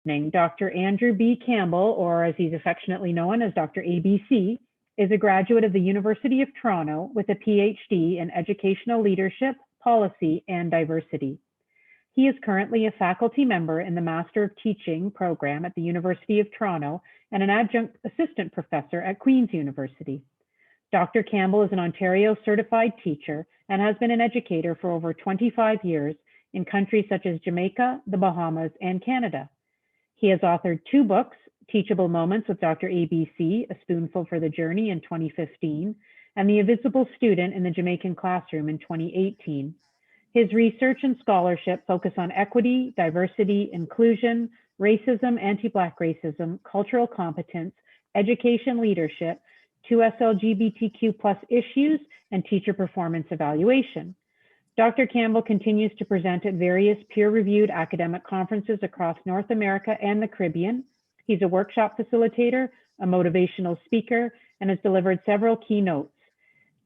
Dr. Andrew B. Campbell, or as he's affectionately known as Dr. ABC, is a graduate of the University of Toronto with a PhD in Educational Leadership, Policy, and Diversity. He is currently a faculty member in the Master of Teaching program at the University of Toronto and an adjunct assistant professor at Queen's University. Dr. Campbell is an Ontario certified teacher and has been an educator for over 25 years in countries such as Jamaica, the Bahamas, and Canada. He has authored 2 books, Teachable Moments with Dr. ABC, A Spoonful for the Journey in 2015, and The Invisible Student in the Jamaican Classroom in 2018. His research and scholarship focus on equity, diversity, inclusion, racism, anti-Black racism, cultural competence, education leadership, 2S LGBTQ+ issues, and teacher performance evaluation. Dr. Campbell continues to present at various peer-reviewed academic conferences across North America and the Caribbean. He's a workshop facilitator, a motivational speaker, and has delivered several keynotes.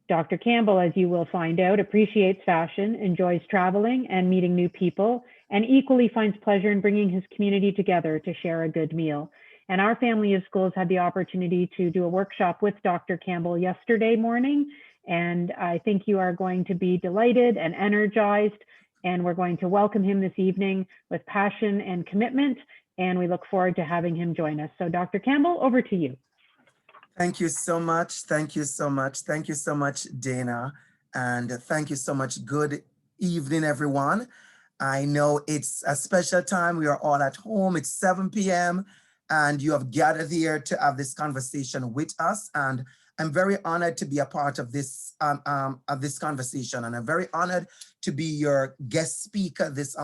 Dr. Campbell, as you will find out, appreciates fashion, enjoys traveling and meeting new people, and equally finds pleasure in bringing his community together to share a good meal. And our family of schools had the opportunity to do a workshop with Dr. Campbell yesterday morning, and I think you are going to be delighted and energized, and we're going to welcome him this evening with passion and commitment, and we look forward to having him join us. So Dr. Campbell, over to you. Thank you so much. Thank you so much. Thank you so much, Dana. And thank you so much. Good evening, everyone. I know it's a special time. We are all at home. It's 7 p.m. and you have gathered here to have this conversation with us. And I'm very honored to be a part of this conversation. And I'm very honored to be your guest speaker this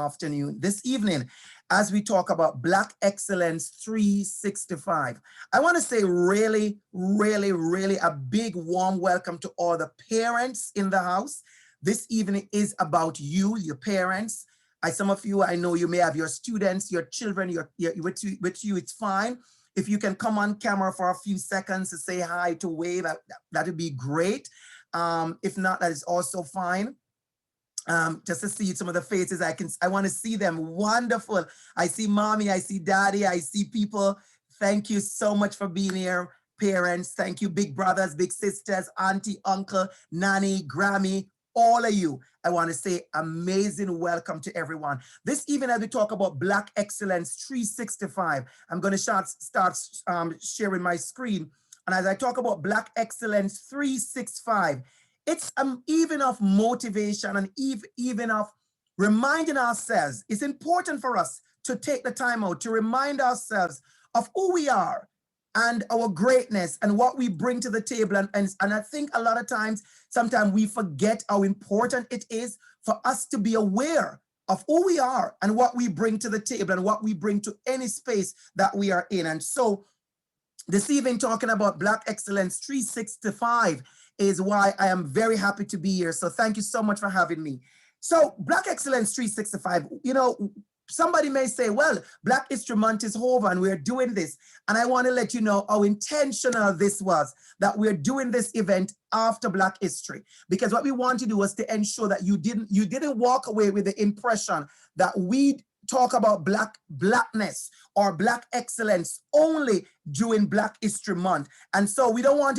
evening, as we talk about Black Excellence 365. I want to say really, really, really a big warm welcome to all the parents in the house. This evening is about you, your parents. Some of you, I know you may have your students, your children, with you, it's fine. If you can come on camera for a few seconds to say hi, to wave, that would be great. If not, that is also fine. Just to see some of the faces, I want to see them. Wonderful. I see mommy, I see daddy, I see people. Thank you so much for being here, parents. Thank you, big brothers, big sisters, auntie, uncle, nanny, Grammy, all of you. I want to say amazing welcome to everyone. This evening, as we talk about Black Excellence 365, I'm going to start sharing my screen. And as I talk about Black Excellence 365, it's even of motivation and even of reminding ourselves. It's important for us to take the time out to remind ourselves of who we are and our greatness and what we bring to the table. And I think a lot of times, sometimes we forget how important it is for us to be aware of who we are and what we bring to the table and what we bring to any space that we are in. And so this evening, talking about Black Excellence 365 is why I am very happy to be here. So thank you so much for having me. So Black Excellence 365, you know, somebody may say, well, Black History Month is over and we're doing this. And I want to let you know how intentional this was, that we're doing this event after Black History. Because what we want to do was to ensure that you didn't walk away with the impression that we talk about Blackness or Black excellence only during Black History Month. And so we don't want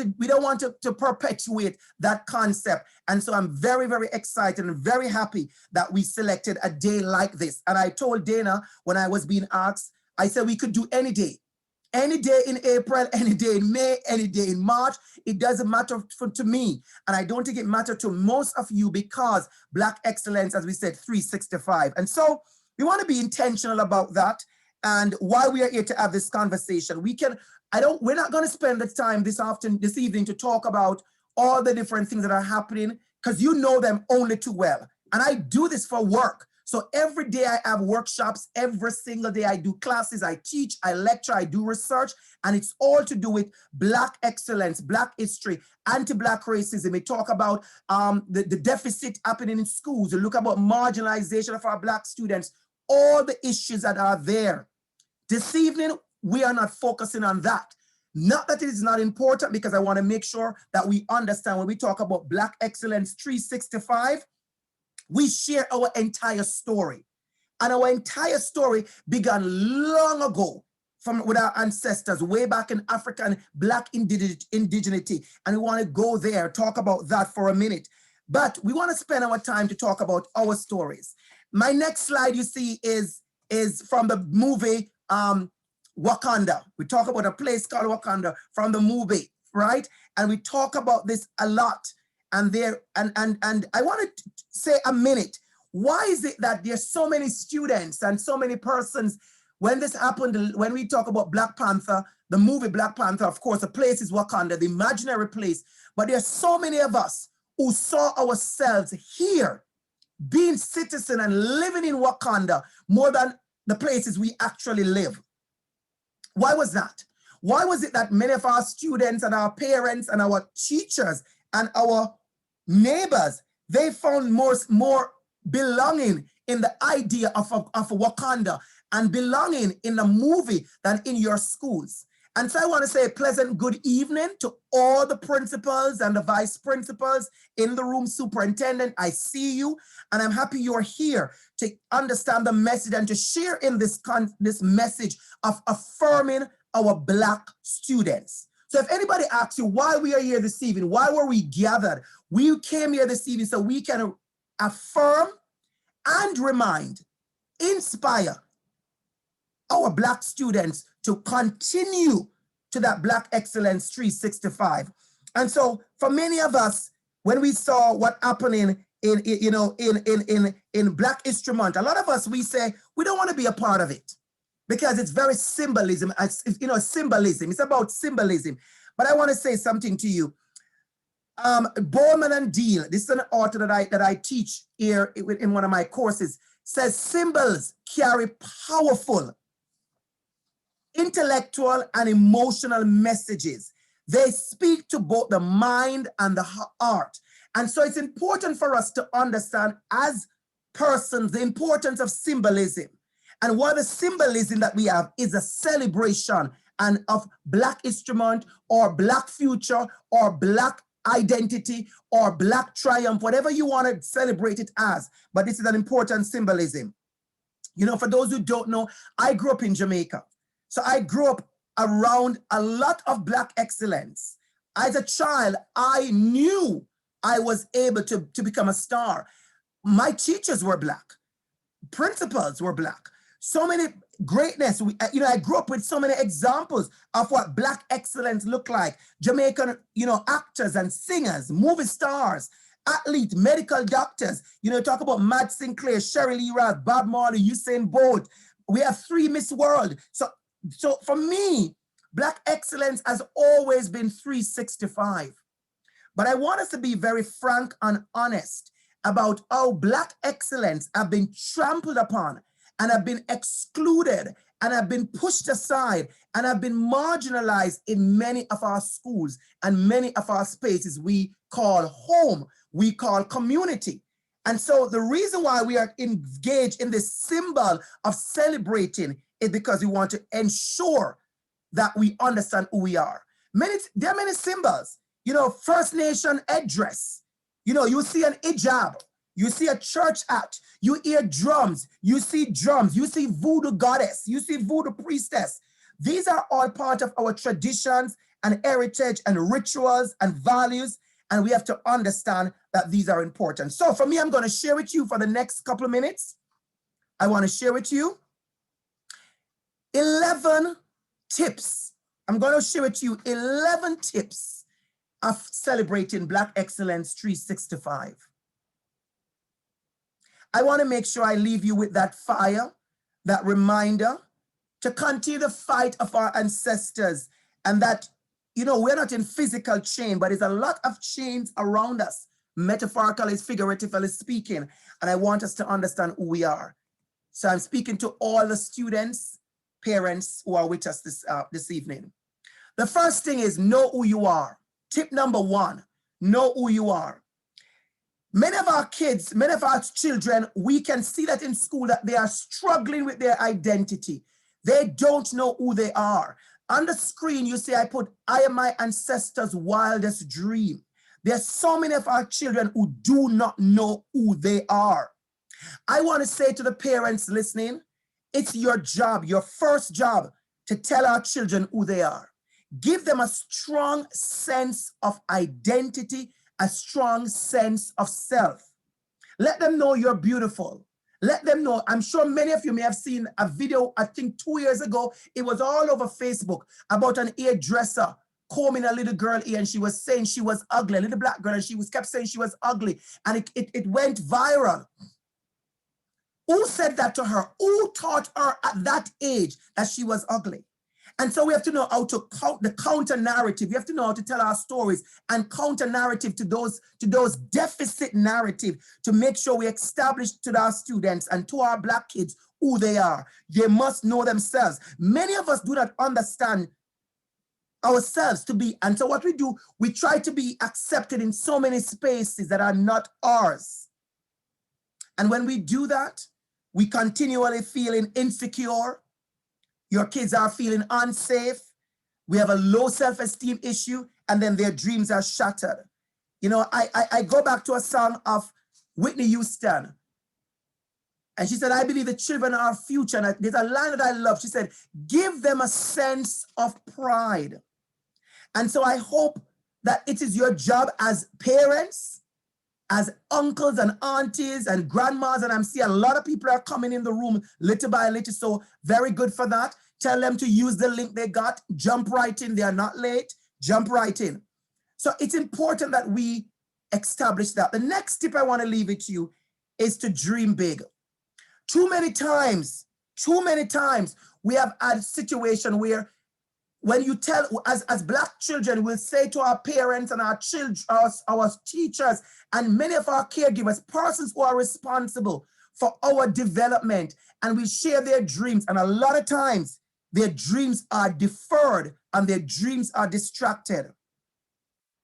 to perpetuate that concept. And so I'm very, very excited and very happy that we selected a day like this. And I told Dana when I was being asked, I said we could do any day in April, any day in May, any day in March. It doesn't matter to me. And I don't think it matters to most of you because Black excellence, as we said, 365. And so we want to be intentional about that. And while we are here to have this conversation, we're not going to spend the time this evening to talk about all the different things that are happening, because you know them only too well. And I do this for work. So every day I have workshops, every single day I do classes, I teach, I lecture, I do research, and it's all to do with Black excellence, Black history, anti-Black racism. We talk about the deficit happening in schools. We look about marginalization of our Black students, all the issues that are there. This evening, we are not focusing on that. Not that it is not important, because I want to make sure that we understand when we talk about Black Excellence 365, we share our entire story. And our entire story began long ago with our ancestors, way back in African Black indigeneity. And we want to go there, talk about that for a minute. But we want to spend our time to talk about our stories. My next slide you see is from the movie Wakanda. We talk about a place called Wakanda from the movie, right? And we talk about this a lot. And I want to say a minute. Why is it that there's so many students and so many persons when this happened, when we talk about Black Panther, the movie Black Panther, of course, the place is Wakanda, the imaginary place. But there's so many of us who saw ourselves here being citizen and living in Wakanda more than the places we actually live. Why was that? Why was it that many of our students and our parents and our teachers and our neighbors, they found more belonging in the idea of Wakanda and belonging in the movie than in your schools? And so I want to say a pleasant good evening to all the principals and the vice principals in the room. Superintendent, I see you, and I'm happy you're here to understand the message and to share in this message of affirming our Black students. So if anybody asks you why we are here this evening, why were we gathered? We came here this evening so we can affirm and remind, inspire our Black students to continue to that Black Excellence 365. And so for many of us, when we saw what happened in Black History Month, a lot of us, we say, we don't want to be a part of it because it's very symbolism, symbolism. It's about symbolism. But I want to say something to you. Bowman and Deal, this is an author that I teach here in one of my courses, says symbols carry powerful intellectual and emotional messages. They speak to both the mind and the heart. And so it's important for us to understand as persons the importance of symbolism. And what the symbolism that we have is a celebration and of Black History Month or Black future or Black identity or Black triumph, whatever you want to celebrate it as. But this is an important symbolism. You know, for those who don't know, I grew up in Jamaica. So I grew up around a lot of Black excellence. As a child, I knew I was able to become a star. My teachers were Black. Principals were Black. So many greatness. I grew up with so many examples of what Black excellence looked like. Jamaican, actors and singers, movie stars, athletes, medical doctors. Talk about Matt Sinclair, Sherry Lee Roth, Bob Marley, Usain Bolt. We have 3 Miss World. So for me, Black excellence has always been 365. But I want us to be very frank and honest about how Black excellence have been trampled upon and have been excluded and have been pushed aside and have been marginalized in many of our schools and many of our spaces we call home, we call community. And so the reason why we are engaged in this symbol of celebrating is because we want to ensure that we understand who we are. There are many symbols. First Nation headdress. You see an hijab. You see a church hat. You hear drums. You see voodoo goddess. You see voodoo priestess. These are all part of our traditions and heritage and rituals and values. And we have to understand that these are important. So for me, I'm going to share with you for the next couple of minutes. I want to share with you 11 tips. I'm going to share with you 11 tips of celebrating Black Excellence 365. I want to make sure I leave you with that fire, that reminder to continue the fight of our ancestors, and that, we're not in physical chain, but there's a lot of chains around us, metaphorically, figuratively speaking, and I want us to understand who we are. So I'm speaking to all the students, parents who are with us this evening. The first thing is know who you are. Tip number 1, know who you are. Many of our kids, many of our children, we can see that in school that they are struggling with their identity. They don't know who they are. On the screen, you see I put, I am my ancestors' wildest dream. There are so many of our children who do not know who they are. I want to say to the parents listening, it's your job, your first job, to tell our children who they are. Give them a strong sense of identity, a strong sense of self. Let them know you're beautiful. Let them know. I'm sure many of you may have seen a video, I think 2 years ago. It was all over Facebook about an hairdresser combing a little girl ear, and she was saying she was ugly, a little black girl, and she kept saying she was ugly. And it went viral. Who said that to her? Who taught her at that age that she was ugly? And so we have to know how to count the counter narrative. We have to know how to tell our stories and counter narrative to those deficit narrative, to make sure we establish to our students and to our Black kids who they are. They must know themselves. Many of us do not understand ourselves to be, and so what we do, we try to be accepted in so many spaces that are not ours. And when we do that, we continually feeling insecure. Your kids are feeling unsafe. We have a low self-esteem issue, and then their dreams are shattered. You know, I go back to a song of Whitney Houston. And she said, I believe the children are our future. And there's a line that I love. She said, give them a sense of pride. And so I hope that it is your job as parents, as uncles and aunties and grandmas, and I'm seeing a lot of people are coming in the room little by little, so very good for that. Tell them to use the link they got, jump right in, they are not late, jump right in. So it's important that we establish that. The next tip I want to leave with you is to dream big. Too many times, we have had a situation where when you tell, as Black children, we'll say to our parents and our children, our teachers, and many of our caregivers, persons who are responsible for our development, and we share their dreams. And a lot of times, their dreams are deferred and their dreams are distracted.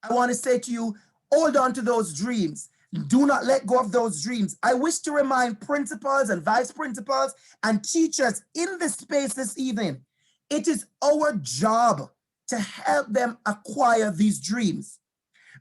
I want to say to you, hold on to those dreams. Do not let go of those dreams. I wish to remind principals and vice principals and teachers in this space this evening, it is our job to help them acquire these dreams.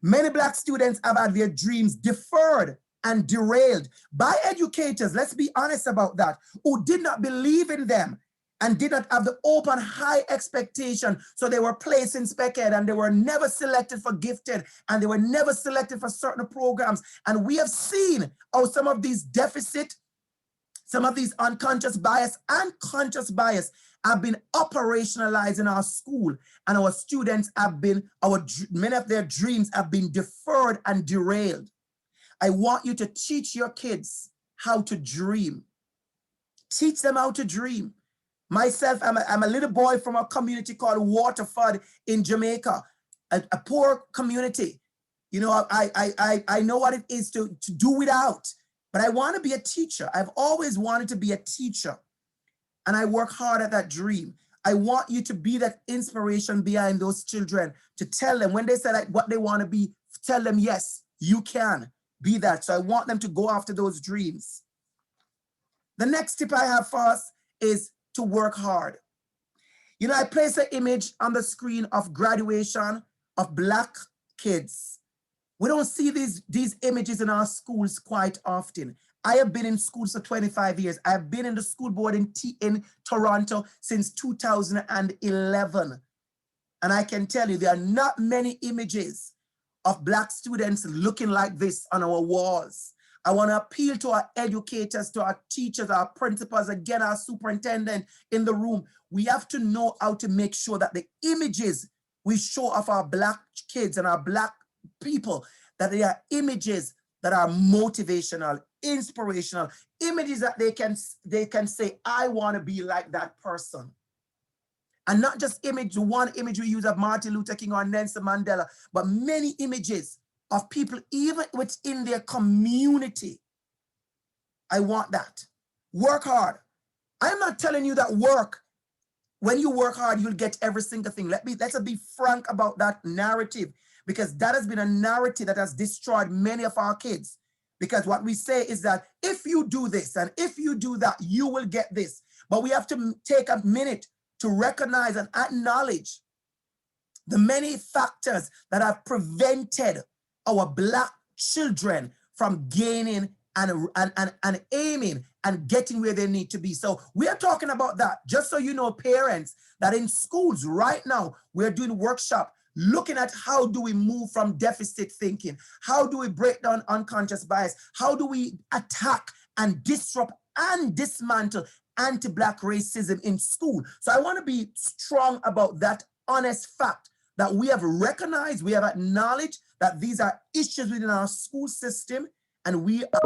Many Black students have had their dreams deferred and derailed by educators, let's be honest about that, who did not believe in them and did not have the open high expectation. So they were placed in spec ed and they were never selected for gifted and they were never selected for certain programs. And we have seen how some of these deficit, some of these unconscious bias and conscious bias have been operationalized in our school, and our students have been, many of their dreams have been deferred and derailed. I want you to teach your kids how to dream. Teach them how to dream. Myself, I'm a little boy from a community called Waterford in Jamaica, a poor community. You know, I know what it is to do without, but I want to be a teacher. I've always wanted to be a teacher. And I work hard at that dream. I want you to be that inspiration behind those children, to tell them when they say like what they want to be, tell them, yes, you can be that. So I want them to go after those dreams. The next tip I have for us is to work hard. You know, I place an image on the screen of graduation of Black kids. We don't see these images in our schools quite often. I have been in schools for 25 years. I've been in the school board in Toronto since 2011. And I can tell you, there are not many images of Black students looking like this on our walls. I want to appeal to our educators, to our teachers, our principals, again, our superintendent in the room. We have to know how to make sure that the images we show of our Black kids and our Black people, that they are images that are motivational, inspirational, images that they can say, I want to be like that person. And not just one image we use of Martin Luther King or Nelson Mandela, but many images of people even within their community. I want that. Work hard. I'm not telling you that when you work hard, you'll get every single thing. Let's be frank about that narrative, because that has been a narrative that has destroyed many of our kids. Because what we say is that if you do this and if you do that, you will get this. But we have to take a minute to recognize and acknowledge the many factors that have prevented our Black children from gaining and aiming and getting where they need to be. So we are talking about that. Just so you know, parents, that in schools right now, we're doing workshop looking at how do we move from deficit thinking? How do we break down unconscious bias? How do we attack and disrupt and dismantle anti-Black racism in school? So I want to be strong about that honest fact that we have recognized, we have acknowledged that these are issues within our school system, and we are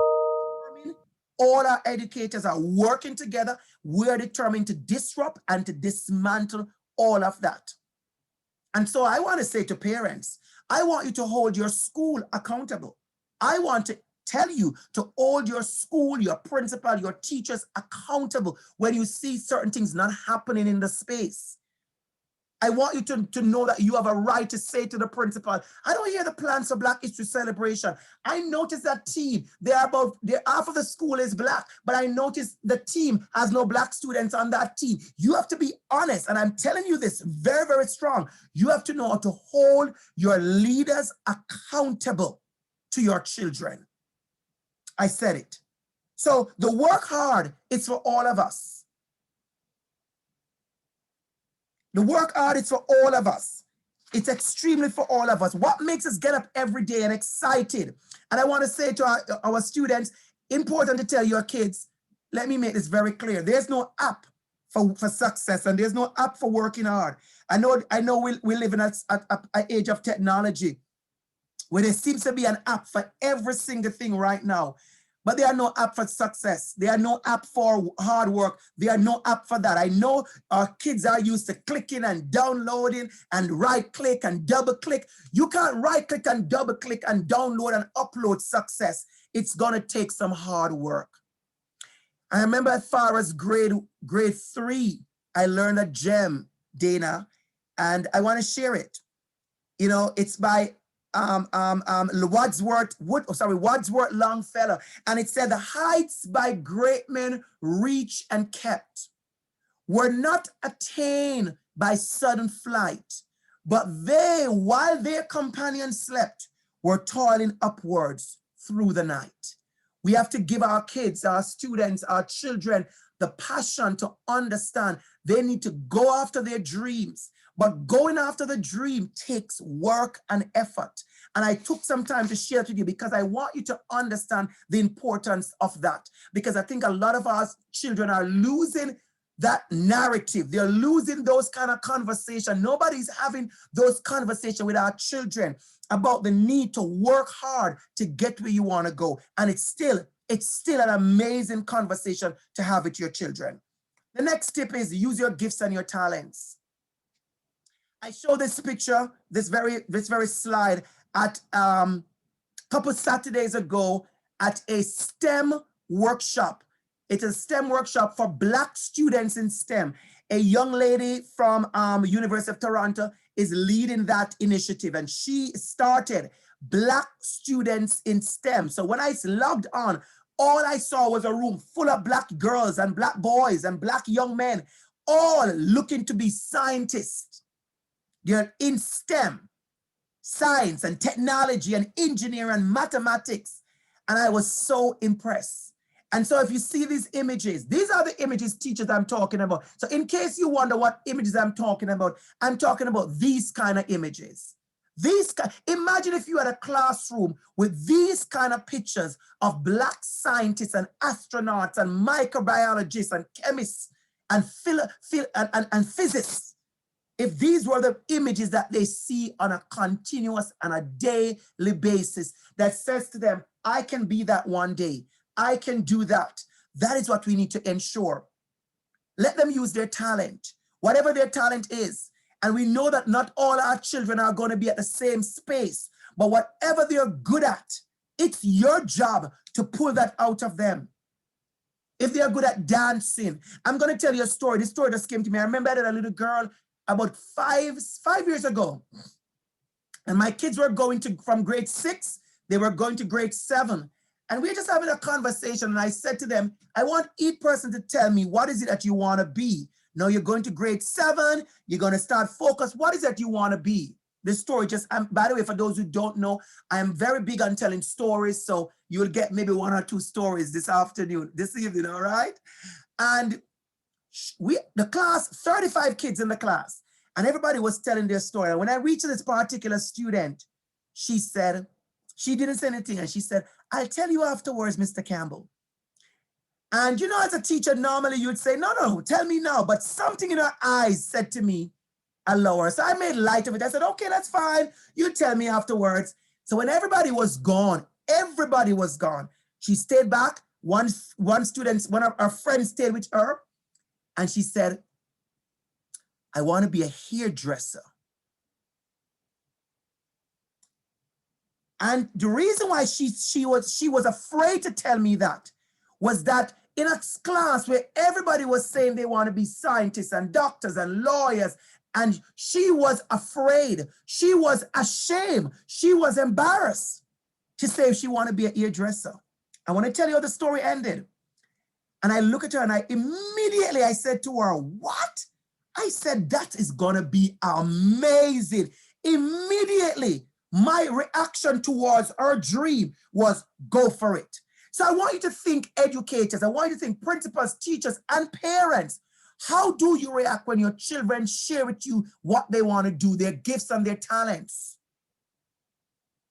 determined, all our educators are working together. We are determined to disrupt and to dismantle all of that. And so I want to say to parents, I want you to hold your school accountable. I want to tell you to hold your school, your principal, your teachers accountable when you see certain things not happening in the space. I want you to know that you have a right to say to the principal, I don't hear the plans for Black History Celebration. I noticed that team, half of the school is Black, but I noticed the team has no Black students on that team. You have to be honest, and I'm telling you this very, very strong. You have to know how to hold your leaders accountable to your children. I said it. So the work hard is for all of us. The work hard is for all of us. It's extremely for all of us. What makes us get up every day and excited? And I want to say to our students, important to tell your kids, let me make this very clear. There's no app for success, and there's no app for working hard. I know we live in an age of technology where there seems to be an app for every single thing right now. But there are no app for success. There are no app for hard work. There are no app for that. I know our kids are used to clicking and downloading and right click and double click. You can't right click and double click and download and upload success. It's gonna take some hard work. I remember as far as grade 3, I learned a gem, Dana, and I want to share it. You know, it's by Wadsworth Longfellow, and it said, the heights by great men reached and kept were not attained by sudden flight, but they, while their companions slept, were toiling upwards through the night. We have to give our kids, our students, our children the passion to understand they need to go after their dreams. But going after the dream takes work and effort. And I took some time to share it with you because I want you to understand the importance of that. Because I think a lot of our children are losing that narrative. They're losing those kind of conversations. Nobody's having those conversations with our children about the need to work hard to get where you want to go. And it's still an amazing conversation to have with your children. The next tip is use your gifts and your talents. I show this picture, this very slide at a couple Saturdays ago at a STEM workshop. It's a STEM workshop for Black students in STEM. A young lady from University of Toronto is leading that initiative, and she started Black students in STEM. So when I logged on, all I saw was a room full of Black girls and Black boys and Black young men, all looking to be scientists. They're in STEM, science and technology and engineering and mathematics. And I was so impressed. And so if you see these images, these are the images, teachers, I'm talking about. So in case you wonder what images I'm talking about these kind of images. Imagine if you had a classroom with these kind of pictures of Black scientists and astronauts and microbiologists and chemists and physicists. If these were the images that they see on a continuous and a daily basis that says to them, I can be that one day. I can do that. That is what we need to ensure. Let them use their talent, whatever their talent is. And we know that not all our children are going to be at the same space, but whatever they're good at, it's your job to pull that out of them. If they're good at dancing, I'm going to tell you a story. This story just came to me. I remember I had a little girl about five years ago. And my kids were going from grade 6, they were going to grade 7. And we were just having a conversation. And I said to them, I want each person to tell me, what is it that you want to be? Now you're going to grade 7, you're going to start focus. What is it you want to be? the story. Just, by the way, for those who don't know, I am very big on telling stories. So you'll get maybe 1 or 2 stories this evening, all right? And the class, 35 kids in the class, and everybody was telling their story. And when I reached this particular student, she said, she didn't say anything. And she said, I'll tell you afterwards, Mr. Campbell. And you know, as a teacher, normally you'd say, no, tell me now. But something in her eyes said to me, allow her. So I made light of it. I said, okay, that's fine. You tell me afterwards. So when everybody was gone, she stayed back. One student, one of her friends stayed with her. And she said, I want to be a hairdresser. And the reason why she was afraid to tell me that was that in a class where everybody was saying they want to be scientists and doctors and lawyers, and she was afraid, she was ashamed, she was embarrassed to say if she wanted to be a hairdresser. I want to tell you how the story ended. And I look at her and I said to her, what? I said, that is gonna be amazing. Immediately, my reaction towards her dream was go for it. So I want you to think educators, I want you to think principals, teachers, and parents. How do you react when your children share with you what they want to do, their gifts and their talents?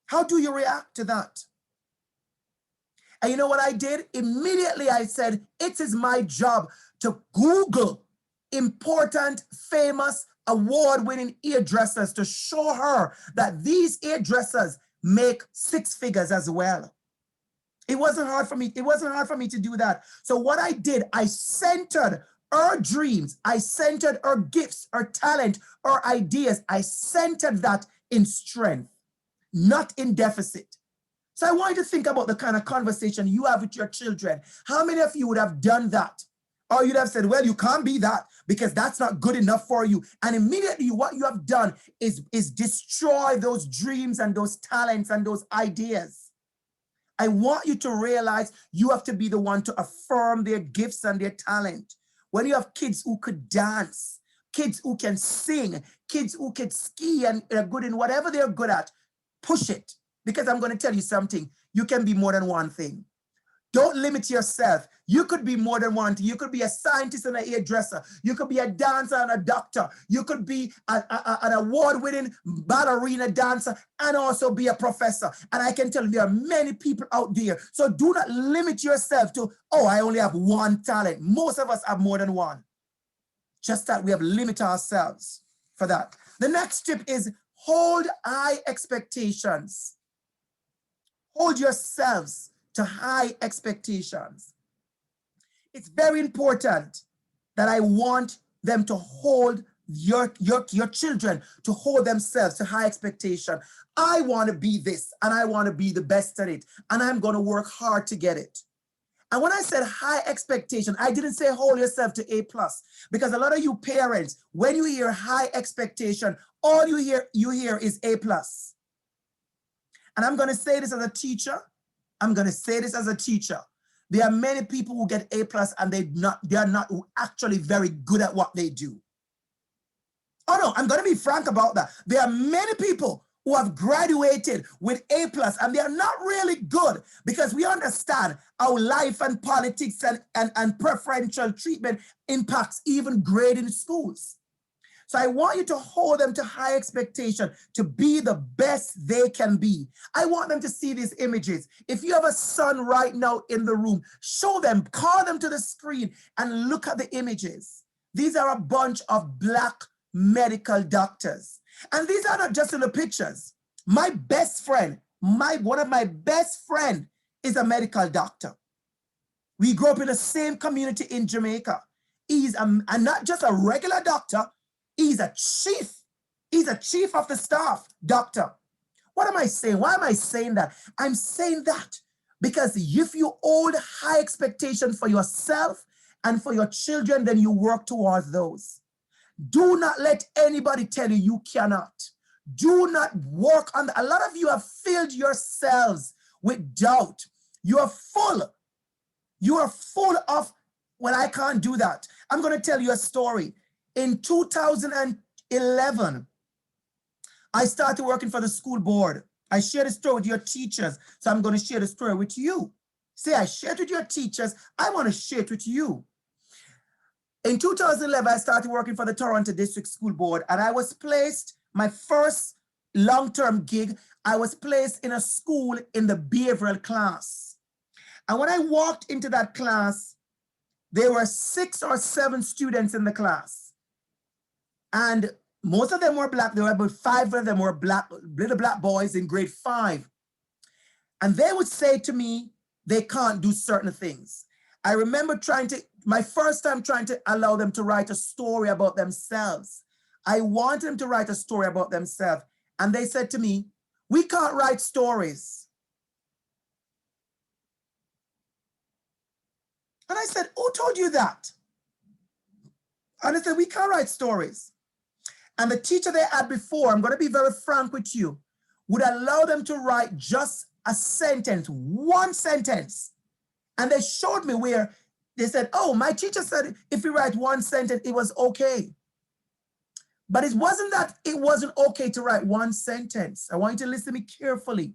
How do you react to that? And you know what I did? Immediately I said, it is my job to Google important, famous, award-winning hairdressers to show her that these hairdressers make 6 figures as well. It wasn't hard for me. It wasn't hard for me to do that. So what I did, I centered her dreams. I centered her gifts, her talent, her ideas. I centered that in strength, not in deficit. So I want you to think about the kind of conversation you have with your children. How many of you would have done that? Or you'd have said, well, you can't be that because that's not good enough for you. And immediately what you have done is destroy those dreams and those talents and those ideas. I want you to realize you have to be the one to affirm their gifts and their talent. When you have kids who could dance, kids who can sing, kids who can ski and are good in whatever they're good at, push it. Because I'm going to tell you something, you can be more than one thing. Don't limit yourself. You could be more than one thing. You could be a scientist and a hairdresser. You could be a dancer and a doctor. You could be an award-winning ballerina dancer and also be a professor. And I can tell you there are many people out there. So do not limit yourself to, oh, I only have one talent. Most of us have more than one. Just that we have limited ourselves for that. The next tip is hold high expectations. Hold yourselves to high expectations. It's very important that I want them to hold your children to hold themselves to high expectation. I want to be this and I want to be the best at it and I'm going to work hard to get it. And when I said high expectation, I didn't say hold yourself to A+, because a lot of you parents, when you hear high expectation, all you hear is A+. And I'm going to say this as a teacher. There are many people who get A+ and they are not actually very good at what they do. Oh no, I'm going to be frank about that. There are many people who have graduated with A+ and they are not really good, because we understand how life and politics and preferential treatment impacts even grading schools. So I want you to hold them to high expectation to be the best they can be. I want them to see these images. If you have a son right now in the room, show them, call them to the screen and look at the images. These are a bunch of Black medical doctors. And these are not just in the pictures. My best friend, one of my best friend is a medical doctor. We grew up in the same community in Jamaica. He's and not just a regular doctor, he's a chief. He's a chief of the staff doctor. What am I saying? Why am I saying that? I'm saying that because if you hold high expectations for yourself and for your children, then you work towards those. Do not let anybody tell you you cannot. Do not work on that. A lot of you have filled yourselves with doubt. You are full. You are full of, well, I can't do that. I'm going to tell you a story. In 2011, I started working for the school board. I shared the story with your teachers, so I'm going to share the story with you. Say, I shared with your teachers, I want to share it with you. In 2011, I started working for the Toronto District School Board, and I was placed, my first long-term gig, I was placed in a school in the behavioral class. And when I walked into that class, there were 6 or 7 students in the class. And most of them were Black. There were about 5 of them were Black, little Black boys in grade 5. And they would say to me, they can't do certain things. I remember my first time trying to allow them to write a story about themselves. I wanted them to write a story about themselves. And they said to me, we can't write stories. And I said, who told you that? And they said, we can't write stories. And the teacher they had before, I'm going to be very frank with you, would allow them to write just a sentence, one sentence. And they showed me where they said, oh, my teacher said if you write one sentence, it was okay. But it wasn't that it wasn't okay to write one sentence. I want you to listen to me carefully.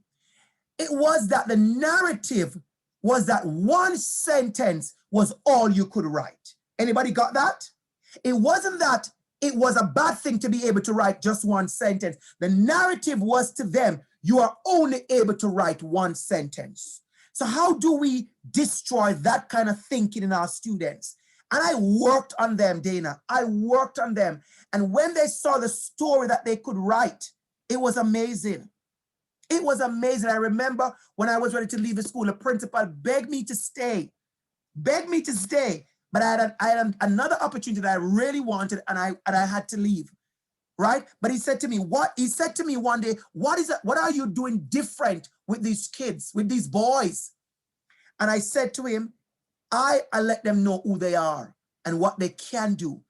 It was that the narrative was that one sentence was all you could write. Anybody got that? It wasn't that it was a bad thing to be able to write just one sentence. The narrative was to them, you are only able to write one sentence. So how do we destroy that kind of thinking in our students? And I worked on them, Dana. I worked on them. And when they saw the story that they could write, it was amazing. It was amazing. I remember when I was ready to leave the school, the principal begged me to stay. But I had another opportunity that I really wanted, and I had to leave, right? But he said to me, he said to me one day, what are you doing different with these kids, with these boys? And I said to him, I let them know who they are and what they can do.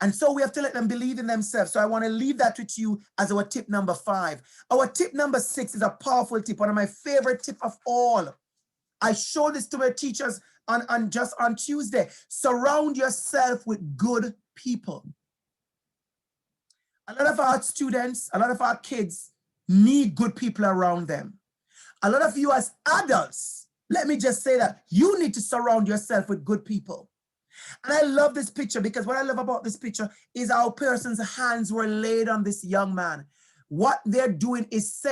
And so we have to let them believe in themselves. So I want to leave that with you as our tip number 5. Our tip number 6 is a powerful tip, one of my favorite tips of all. I showed this to my teachers just on Tuesday. Surround yourself with good people. A lot of our students, a lot of our kids need good people around them. A lot of you as adults, let me just say that you need to surround yourself with good people. And I love this picture because what I love about this picture is how a person's hands were laid on this young man. What they're doing is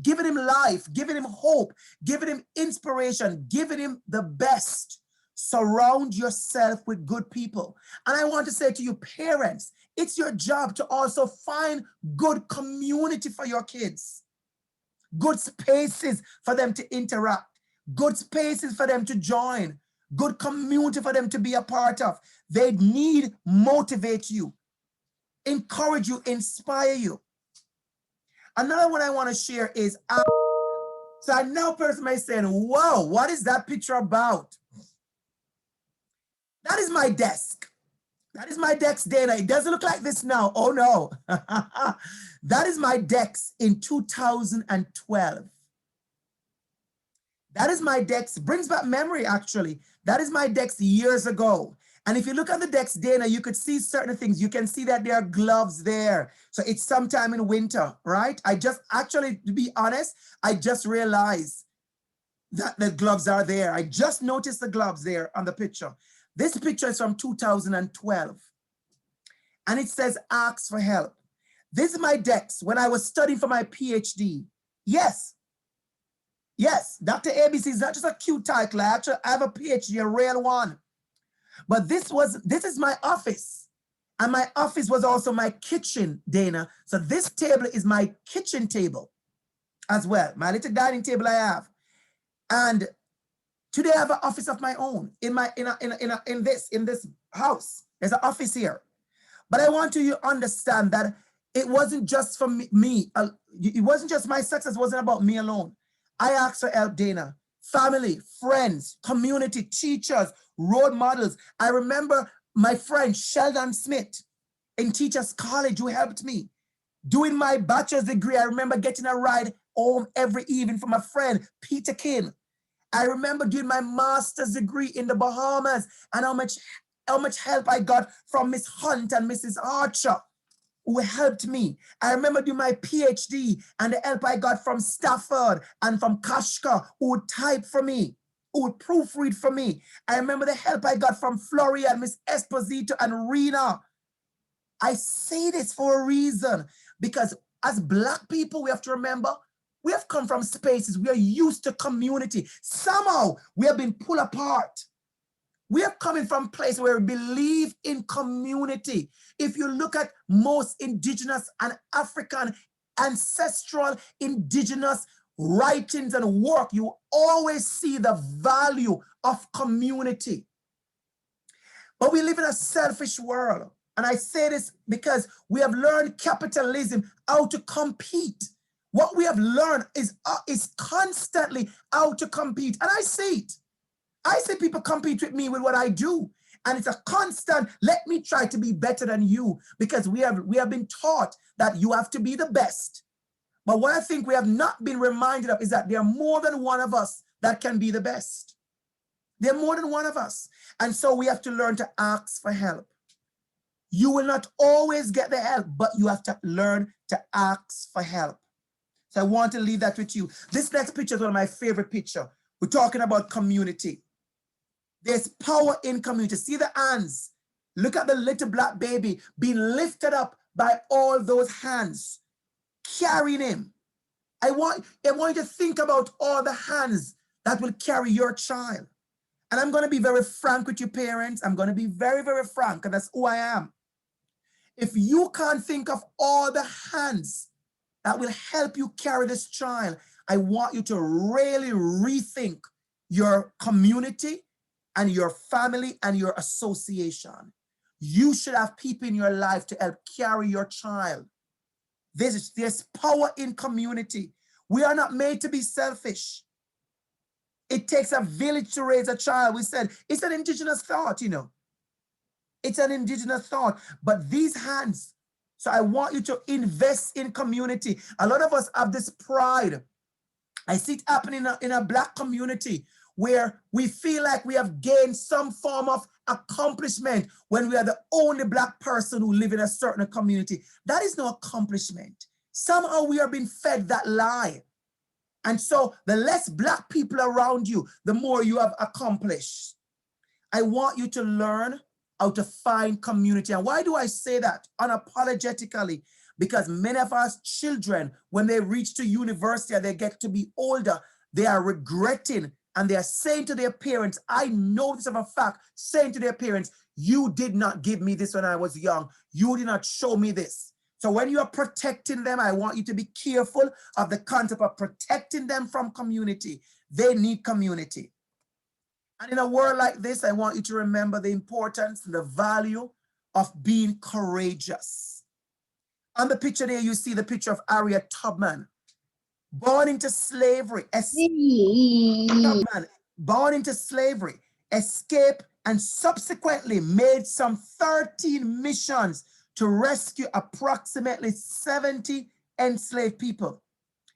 giving him life, giving him hope, giving him inspiration, giving him the best. Surround yourself with good people. And I want to say to you, parents, it's your job to also find good community for your kids. Good spaces for them to interact. Good spaces for them to join. Good community for them to be a part of. They need motivate you, encourage you, inspire you. Another one I want to share is, so I know person may say, whoa, what is that picture about? That is my desk. That is my desk, Dana. It doesn't look like this now. Oh no. That is my desk in 2012. That is my desk. Brings back memory, actually. That is my desk years ago. And if you look at the desk, Dana, you could see certain things. You can see that there are gloves there. So it's sometime in winter, right? Actually, to be honest, I just realized that the gloves are there. I just noticed the gloves there on the picture. This picture is from 2012. And it says, ask for help. This is my desk when I was studying for my PhD. Yes, DR.ABC is not just a cute title. I have a PhD, a real one. But this is my office. And my office was also my kitchen, Dana. So this table is my kitchen table as well. My little dining table I have. And today I have an office of my own in this house. There's an office here. But I want you to understand that it wasn't just for me. It wasn't just my success. It wasn't about me alone. I asked for help, Dana. Family, friends, community, teachers, role models. I remember my friend Sheldon Smith in Teachers College who helped me. Doing my bachelor's degree, I remember getting a ride home every evening from a friend, Peter King. I remember doing my master's degree in the Bahamas and how much help I got from Miss Hunt and Mrs. Archer. who helped me. I remember doing my PhD and the help I got from Stafford and from Kashka, who would type for me, who would proofread for me. I remember the help I got from Floria and Miss Esposito and Rena. I say this for a reason, because as Black people, we have to remember, we have come from spaces, we are used to community. Somehow we have been pulled apart. We are coming from a place where we believe in community. If you look at most indigenous and African, ancestral indigenous writings and work, you always see the value of community. But we live in a selfish world. And I say this because we have learned capitalism, how to compete. What we have learned is constantly how to compete. And I see it. I see people compete with me with what I do. And it's a constant, let me try to be better than you, because we have been taught that you have to be the best. But what I think we have not been reminded of is that there are more than one of us that can be the best. There are more than one of us. And so we have to learn to ask for help. You will not always get the help, but you have to learn to ask for help. So I want to leave that with you. This next picture is one of my favorite pictures. We're talking about community. There's power in community. See the hands. Look at the little Black baby being lifted up by all those hands, carrying him. I want you to think about all the hands that will carry your child. And I'm going to be very frank with you, parents. I'm going to be very, very frank, and that's who I am. If you can't think of all the hands that will help you carry this child, I want you to really rethink your community and your family and your association. You should have people in your life to help carry your child. There's power in community. We are not made to be selfish. It takes a village to raise a child. We said it's an indigenous thought, you know. It's an indigenous thought, but these hands. So I want you to invest in community. A lot of us have this pride. I see it happening in a Black community where we feel like we have gained some form of accomplishment when we are the only Black person who live in a certain community. That is no accomplishment. Somehow we are being fed that lie. And so the less Black people around you, the more you have accomplished. I want you to learn how to find community. And why do I say that unapologetically? Because many of us children, when they reach to university and they get to be older, they are regretting and they are saying to their parents, I know this of a fact, saying to their parents, you did not give me this when I was young. You did not show me this. So when you are protecting them, I want you to be careful of the concept of protecting them from community. They need community. And in a world like this, I want you to remember the importance and the value of being courageous. On the picture there, you see the picture of Harriet Tubman, born into slavery, escaped, and subsequently made some 13 missions to rescue approximately 70 enslaved people,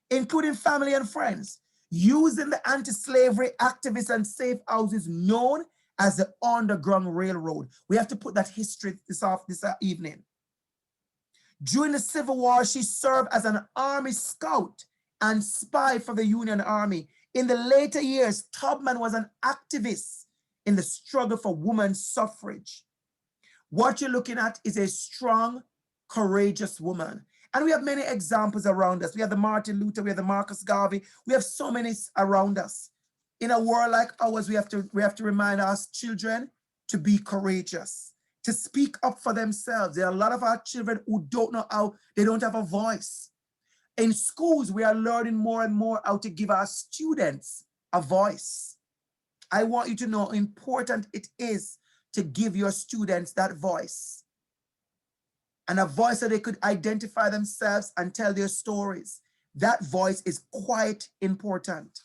including family and friends, using the anti-slavery activists and safe houses known as the Underground Railroad. We have to put that history this evening. During the Civil War, she served as an Army scout and spy for the Union Army. In the later years, Tubman was an activist in the struggle for women's suffrage. What you're looking at is a strong, courageous woman. And we have many examples around us. We have the Martin Luther, we have the Marcus Garvey. We have so many around us. In a world like ours, we have to remind our children to be courageous, to speak up for themselves. There are a lot of our children who don't know how, they don't have a voice. In schools, we are learning more and more how to give our students a voice. I want you to know how important it is to give your students that voice. And a voice that they could identify themselves and tell their stories. That voice is quite important.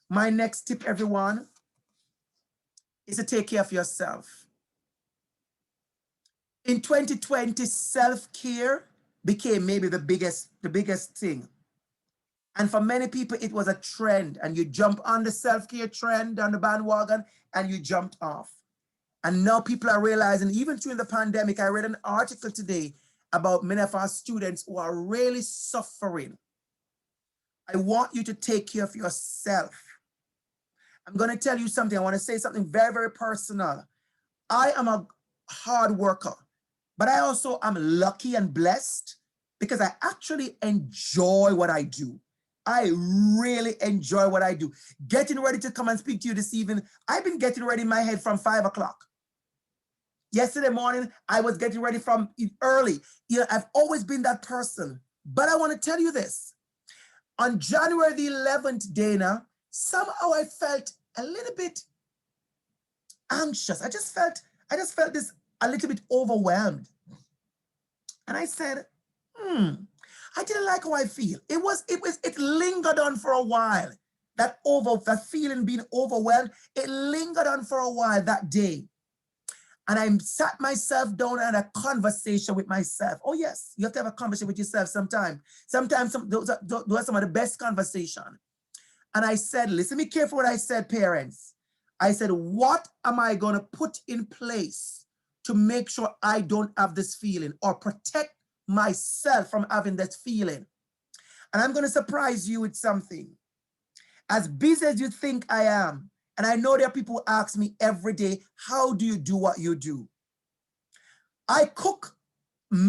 My next tip, everyone, is to take care of yourself. In 2020, self-care became maybe the biggest thing. And for many people, it was a trend, and you jump on the self-care trend, on the bandwagon, and you jumped off. And now people are realizing, even during the pandemic, I read an article today, about many of our students who are really suffering. I want you to take care of yourself. I'm going to tell you something. I want to say something very, very personal. I am a hard worker, but I also am lucky and blessed because I actually enjoy what I do. I really enjoy what I do. Getting ready to come and speak to you this evening, I've been getting ready in my head from 5 o'clock. Yesterday morning, I was getting ready from early. You know, I've always been that person. But I want to tell you this. On January the 11th, Dana, somehow I felt a little bit anxious. I just felt this a little bit overwhelmed. And I said, I didn't like how I feel. It lingered on for a while. That feeling being overwhelmed, it lingered on for a while that day. And I sat myself down and had a conversation with myself. Oh yes, you have to have a conversation with yourself sometime. Sometimes those are some of the best conversation. And I said, listen, be careful what I said, parents. I said, what am I going to put in place to make sure I don't have this feeling or protect myself from having this feeling? And I'm going to surprise you with something. As busy as you think I am, and I know there are people who ask me every day, how do you do what you do? I cook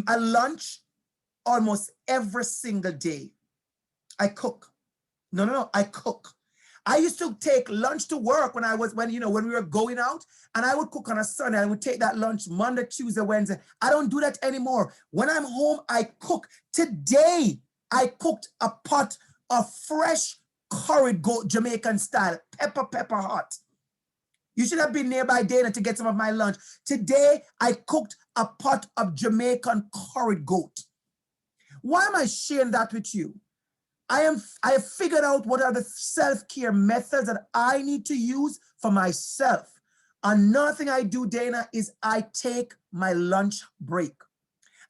a lunch almost every single day. I cook. No, I cook. I used to take lunch to work when we were going out, and I would cook on a Sunday. I would take that lunch Monday, Tuesday, Wednesday. I don't do that anymore. When I'm home, I cook. Today, I cooked a pot of fresh curried goat, Jamaican style, pepper hot. You should have been nearby, Dana, to get some of my lunch. Today, I cooked a pot of Jamaican curried goat. Why am I sharing that with you? I have figured out what are the self-care methods that I need to use for myself. Another thing I do, Dana, is I take my lunch break.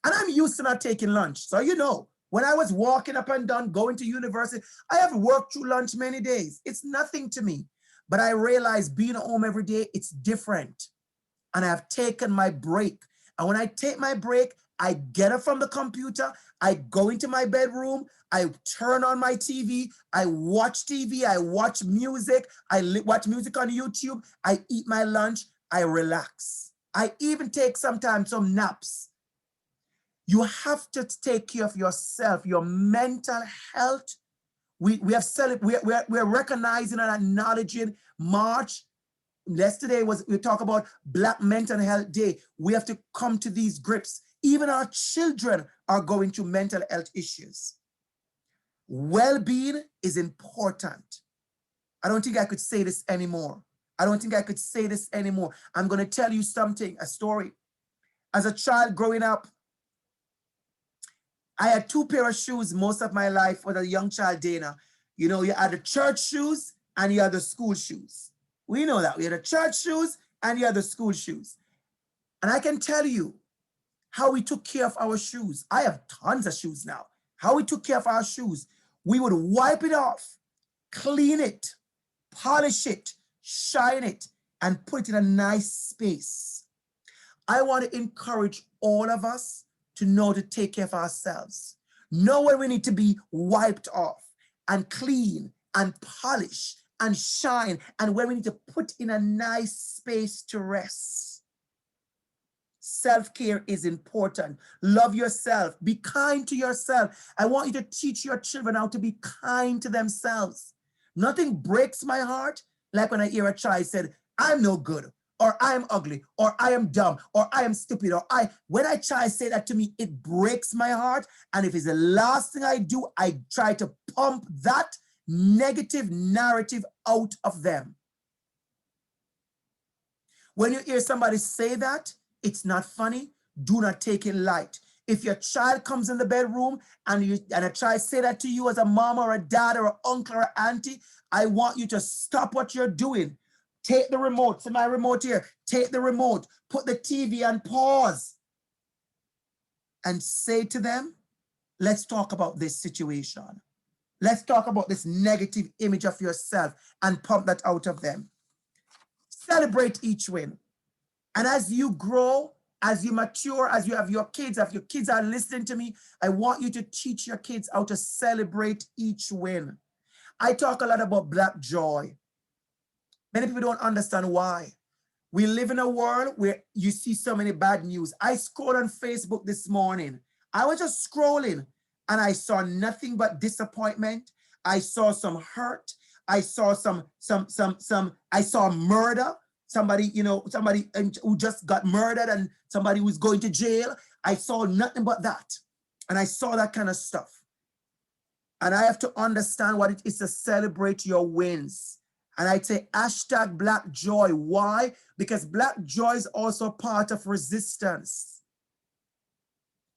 And I'm used to not taking lunch. So you know, when I was walking up and down, going to university, I have worked through lunch many days. It's nothing to me. But I realized being at home every day, it's different. And I have taken my break. And when I take my break, I get up from the computer, I go into my bedroom, I turn on my TV, I watch TV, I watch music, watch music on YouTube, I eat my lunch, I relax. I even take sometimes some naps. You have to take care of yourself, your mental health. We're recognizing and acknowledging March. Yesterday we talk about Black Mental Health Day. We have to come to these grips. Even our children are going through mental health issues. Well-being is important. I don't think I could say this anymore. I'm going to tell you something, a story. As a child growing up, I had 2 pairs of shoes most of my life as a young child, Dana. You know, you had the church shoes and you had the school shoes. We know that. We had the church shoes and you had the school shoes. And I can tell you how we took care of our shoes. I have tons of shoes now. How we took care of our shoes. We would wipe it off, clean it, polish it, shine it, and put it in a nice space. I want to encourage all of us to know to take care of ourselves. Know when we need to be wiped off and clean and polish and shine, and when we need to put in a nice space to rest. Self-care is important. Love yourself. Be kind to yourself. I want you to teach your children how to be kind to themselves. Nothing breaks my heart like when I hear a child said, I'm no good, or I am ugly, or I am dumb, or I am stupid, or when a child say that to me, it breaks my heart. And if it's the last thing I do, I try to pump that negative narrative out of them. When you hear somebody say that, it's not funny. Do not take it light. If your child comes in the bedroom and a child say that to you as a mom or a dad or an uncle or auntie, I want you to stop what you're doing. Take the remote. See my remote here. Take the remote. Put the TV on pause. And say to them, let's talk about this situation. Let's talk about this negative image of yourself and pump that out of them. Celebrate each win. And as you grow as you mature, as you have your kids, if your kids are listening to me, I want you to teach your kids how to celebrate each win. I talk a lot about Black joy. Many people don't understand why. We live in a world where you see so many bad news. I scrolled on Facebook this morning. I was just scrolling and I saw nothing but disappointment. I saw some hurt. I saw I saw murder. Somebody, somebody who just got murdered and somebody who's going to jail. I saw nothing but that. And I saw that kind of stuff. And I have to understand what it is to celebrate your wins. And I say hashtag Black joy. Why? Because Black joy is also part of resistance.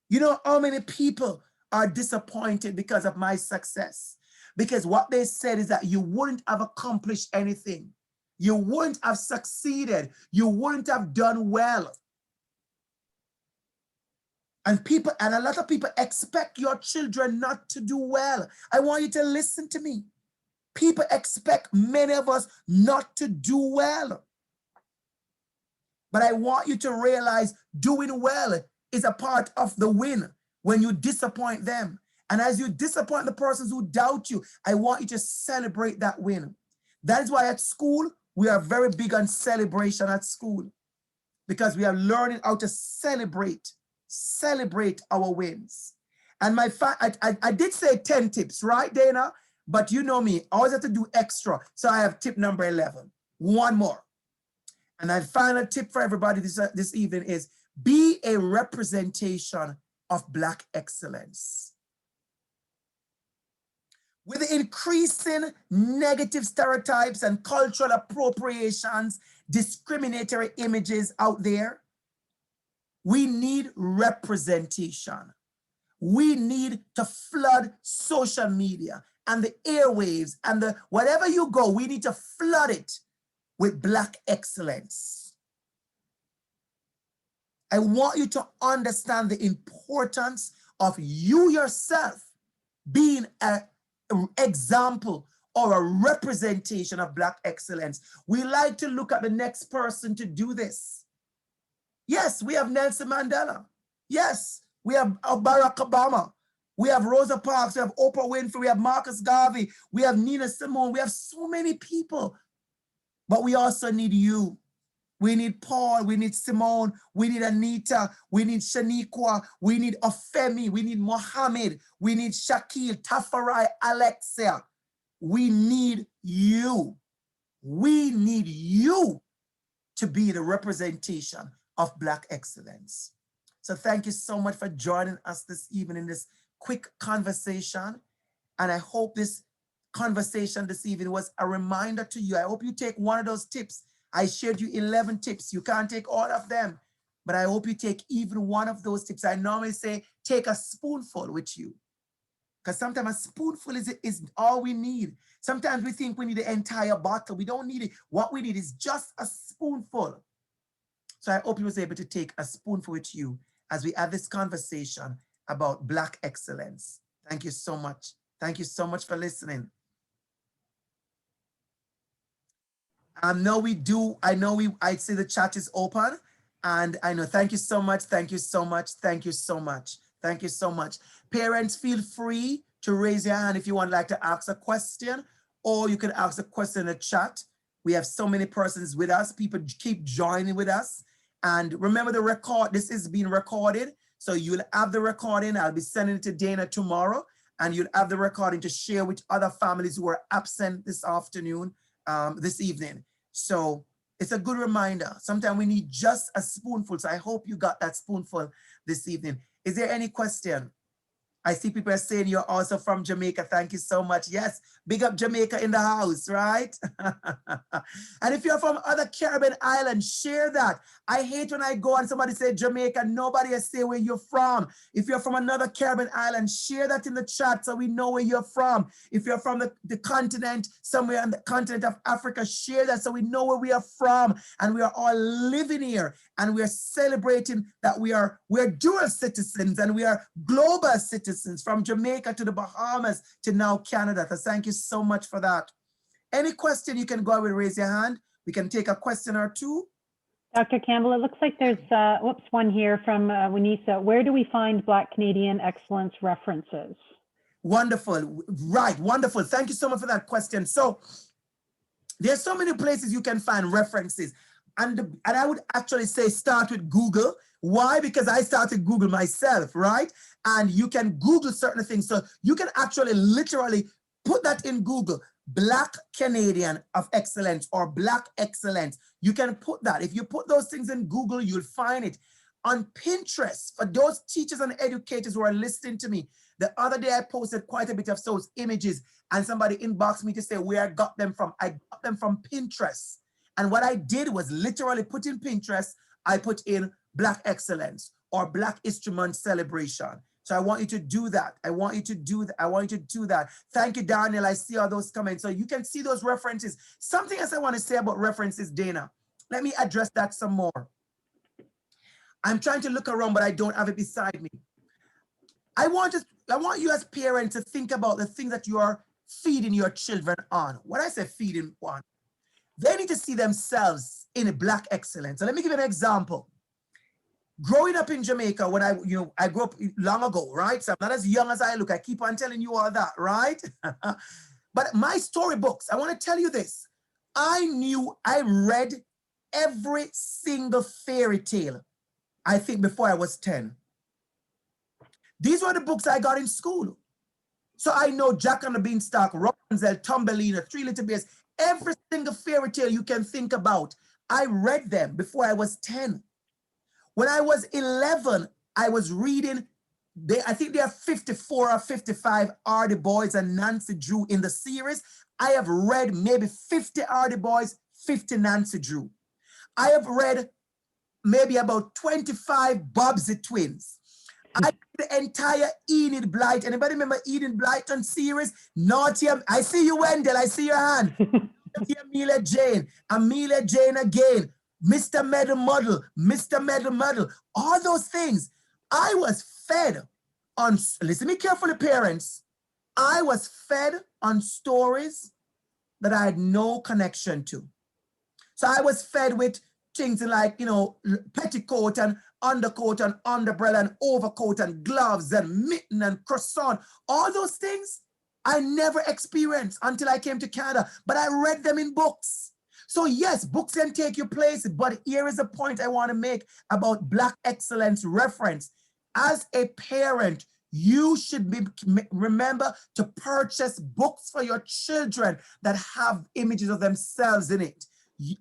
You know how many people are disappointed because of my success? Because what they said is that you wouldn't have accomplished anything. You wouldn't have succeeded. You wouldn't have done well. And a lot of people expect your children not to do well. I want you to listen to me. People expect many of us not to do well. But I want you to realize doing well is a part of the win when you disappoint them. And as you disappoint the persons who doubt you, I want you to celebrate that win. That is why at school, we are very big on celebration at school, because we are learning how to celebrate our wins. And I did say 10 tips, right, Dana? But you know me, I always have to do extra. So I have tip number 11, one more. And my final tip for everybody this evening is be a representation of Black excellence. With the increasing negative stereotypes and cultural appropriations, discriminatory images out there, we need representation. We need to flood social media and the airwaves and wherever you go, we need to flood it with Black excellence. I want you to understand the importance of you yourself being an example or a representation of Black excellence. We like to look at the next person to do this. Yes, we have Nelson Mandela. Yes, we have Barack Obama. We have Rosa Parks. We have Oprah Winfrey. We have Marcus Garvey. We have Nina Simone. We have so many people. But we also need you. We need Paul. We need Simone. We need Anita. We need Shaniqua. We need Afemi. We need Mohammed. We need Shaquille, Tafarai, Alexia. We need you. We need you to be the representation of Black excellence. So thank you so much for joining us this evening in this quick conversation. And I hope this conversation this evening was a reminder to you. I hope you take one of those tips. I shared you 11 tips. You can't take all of them, but I hope you take even one of those tips. I normally say, take a spoonful with you, because sometimes a spoonful is all we need. Sometimes we think we need the entire bottle. We don't need it. What we need is just a spoonful. So I hope you was able to take a spoonful with you as we have this conversation about Black excellence. Thank you so much. Thank you so much for listening. I see the chat is open, and I know, thank you so much. Thank you so much. Thank you so much. Thank you so much. Parents, feel free to raise your hand if you would like to ask a question, or you can ask a question in the chat. We have so many persons with us. People keep joining with us. And remember the record, this is being recorded. So you'll have the recording. I'll be sending it to Dana tomorrow, and you'll have the recording to share with other families who are absent this afternoon, this evening. So it's a good reminder. Sometimes we need just a spoonful. So I hope you got that spoonful this evening. Is there any question? I see people are saying you're also from Jamaica. Thank you so much. Yes, big up Jamaica in the house, right? And if you're from other Caribbean islands, share that. I hate when I go and somebody say Jamaica, nobody will say where you're from. If you're from another Caribbean island, share that in the chat so we know where you're from. If you're from the continent, somewhere on the continent of Africa, share that so we know where we are from. And we are all living here, and we are celebrating that we're dual citizens and we are global citizens, from Jamaica to the Bahamas to now Canada. So thank you so much for that. Any question, you can go ahead and raise your hand. We can take a question or two. Dr. Campbell, it looks like there's, one here from Winisa. Where do we find Black Canadian excellence references? Wonderful. Right. Wonderful. Thank you so much for that question. So there's so many places you can find references. And I would actually say start with Google. Why? Because I started Google myself, right? And you can Google certain things. So you can actually literally put that in Google, Black Canadian of Excellence or Black Excellence. You can put that. If you put those things in Google, you'll find it. On Pinterest, for those teachers and educators who are listening to me, the other day I posted quite a bit of those images and somebody inboxed me to say where I got them from. I got them from Pinterest. And what I did was literally put in Pinterest, I put in Black Excellence or Black Instrument Celebration. So I want you to do that. I want you to do that. I want you to do that. Thank you, Daniel. I see all those comments. So you can see those references. Something else I want to say about references, Dana. Let me address that some more. I'm trying to look around, but I don't have it beside me. I want you as parents to think about the things that you are feeding your children on. When I say feeding on, they need to see themselves in a Black excellence. So let me give you an example. Growing up in Jamaica, when I grew up long ago, right? So I'm not as young as I look. I keep on telling you all that, right? But my storybooks, I want to tell you this. I read every single fairy tale, I think, before I was 10. These were the books I got in school. So I know Jack and the Beanstalk, Rapunzel, Thumbelina, Three Little Bears, every single fairy tale you can think about. I read them before I was 10. When I was 11, I was reading, I think there are 54 or 55 Hardy Boys and Nancy Drew in the series. I have read maybe 50 Hardy Boys, 50 Nancy Drew. I have read maybe about 25 Bobbsey Twins. I read the entire Enid Blyton. Anybody remember Enid Blyton series? Naughty, I see you, Wendell. I see your hand. Amelia Jane again. Mr. Medal Muddle, Mr. Medal Muddle, all those things. I was fed on, listen to me carefully, parents. I was fed on stories that I had no connection to. So I was fed with things like, petticoat and undercoat and underbrella and overcoat and gloves and mitten and croissant. All those things I never experienced until I came to Canada, but I read them in books. So yes, books can take you places, but here is a point I want to make about Black excellence reference. As a parent, you should remember to purchase books for your children that have images of themselves in it.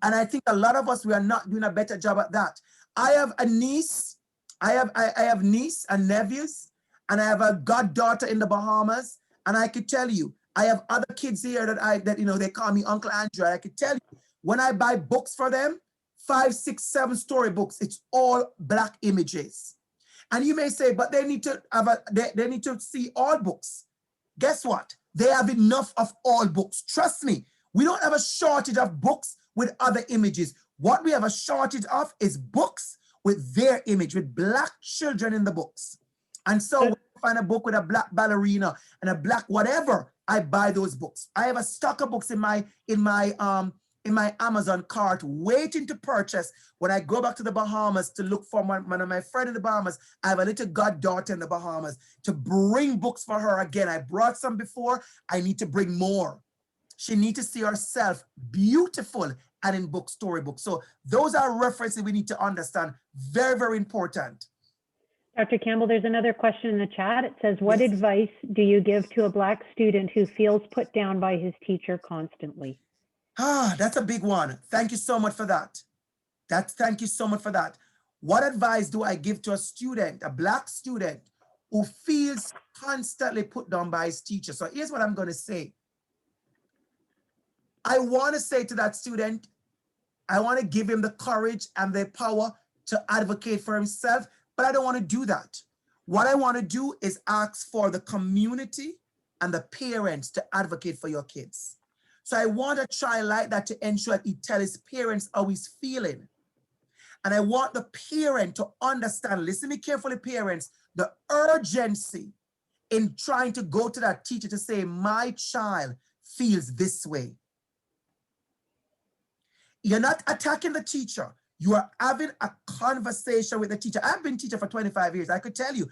And I think a lot of us, we are not doing a better job at that. I have a niece, I have niece and nephews, and I have a goddaughter in the Bahamas. And I could tell you, I have other kids here that they call me Uncle Andrew. I could tell you, when I buy books for them, 5, 6, 7 storybooks, it's all Black images. And you may say, but they need to have they need to see all books. Guess what? They have enough of all books. Trust me, we don't have a shortage of books with other images. What we have a shortage of is books with their image, with Black children in the books. And so when I find a book with a Black ballerina and a Black whatever, I buy those books. I have a stock of books in my Amazon cart waiting to purchase. When I go back to the Bahamas to look for one of my friends in the Bahamas, I have a little goddaughter in the Bahamas to bring books for her again. I brought some before, I need to bring more. She needs to see herself beautiful and in book, storybooks. So those are references we need to understand. Very, very important. Dr. Campbell, there's another question in the chat. It says, what advice do you give to a Black student who feels put down by his teacher constantly? That's a big one. Thank you so much for that. Thank you so much for that. What advice do I give to a student, a Black student who feels constantly put down by his teacher? So here's what I'm going to say. I want to say to that student, I want to give him the courage and the power to advocate for himself, but I don't want to do that. What I want to do is ask for the community and the parents to advocate for your kids. So I want a child like that to ensure that he tells his parents how he's feeling. And I want the parent to understand, listen to me carefully, parents, the urgency in trying to go to that teacher to say, my child feels this way. You're not attacking the teacher. You are having a conversation with the teacher. I've been teacher for 25 years. I could tell you,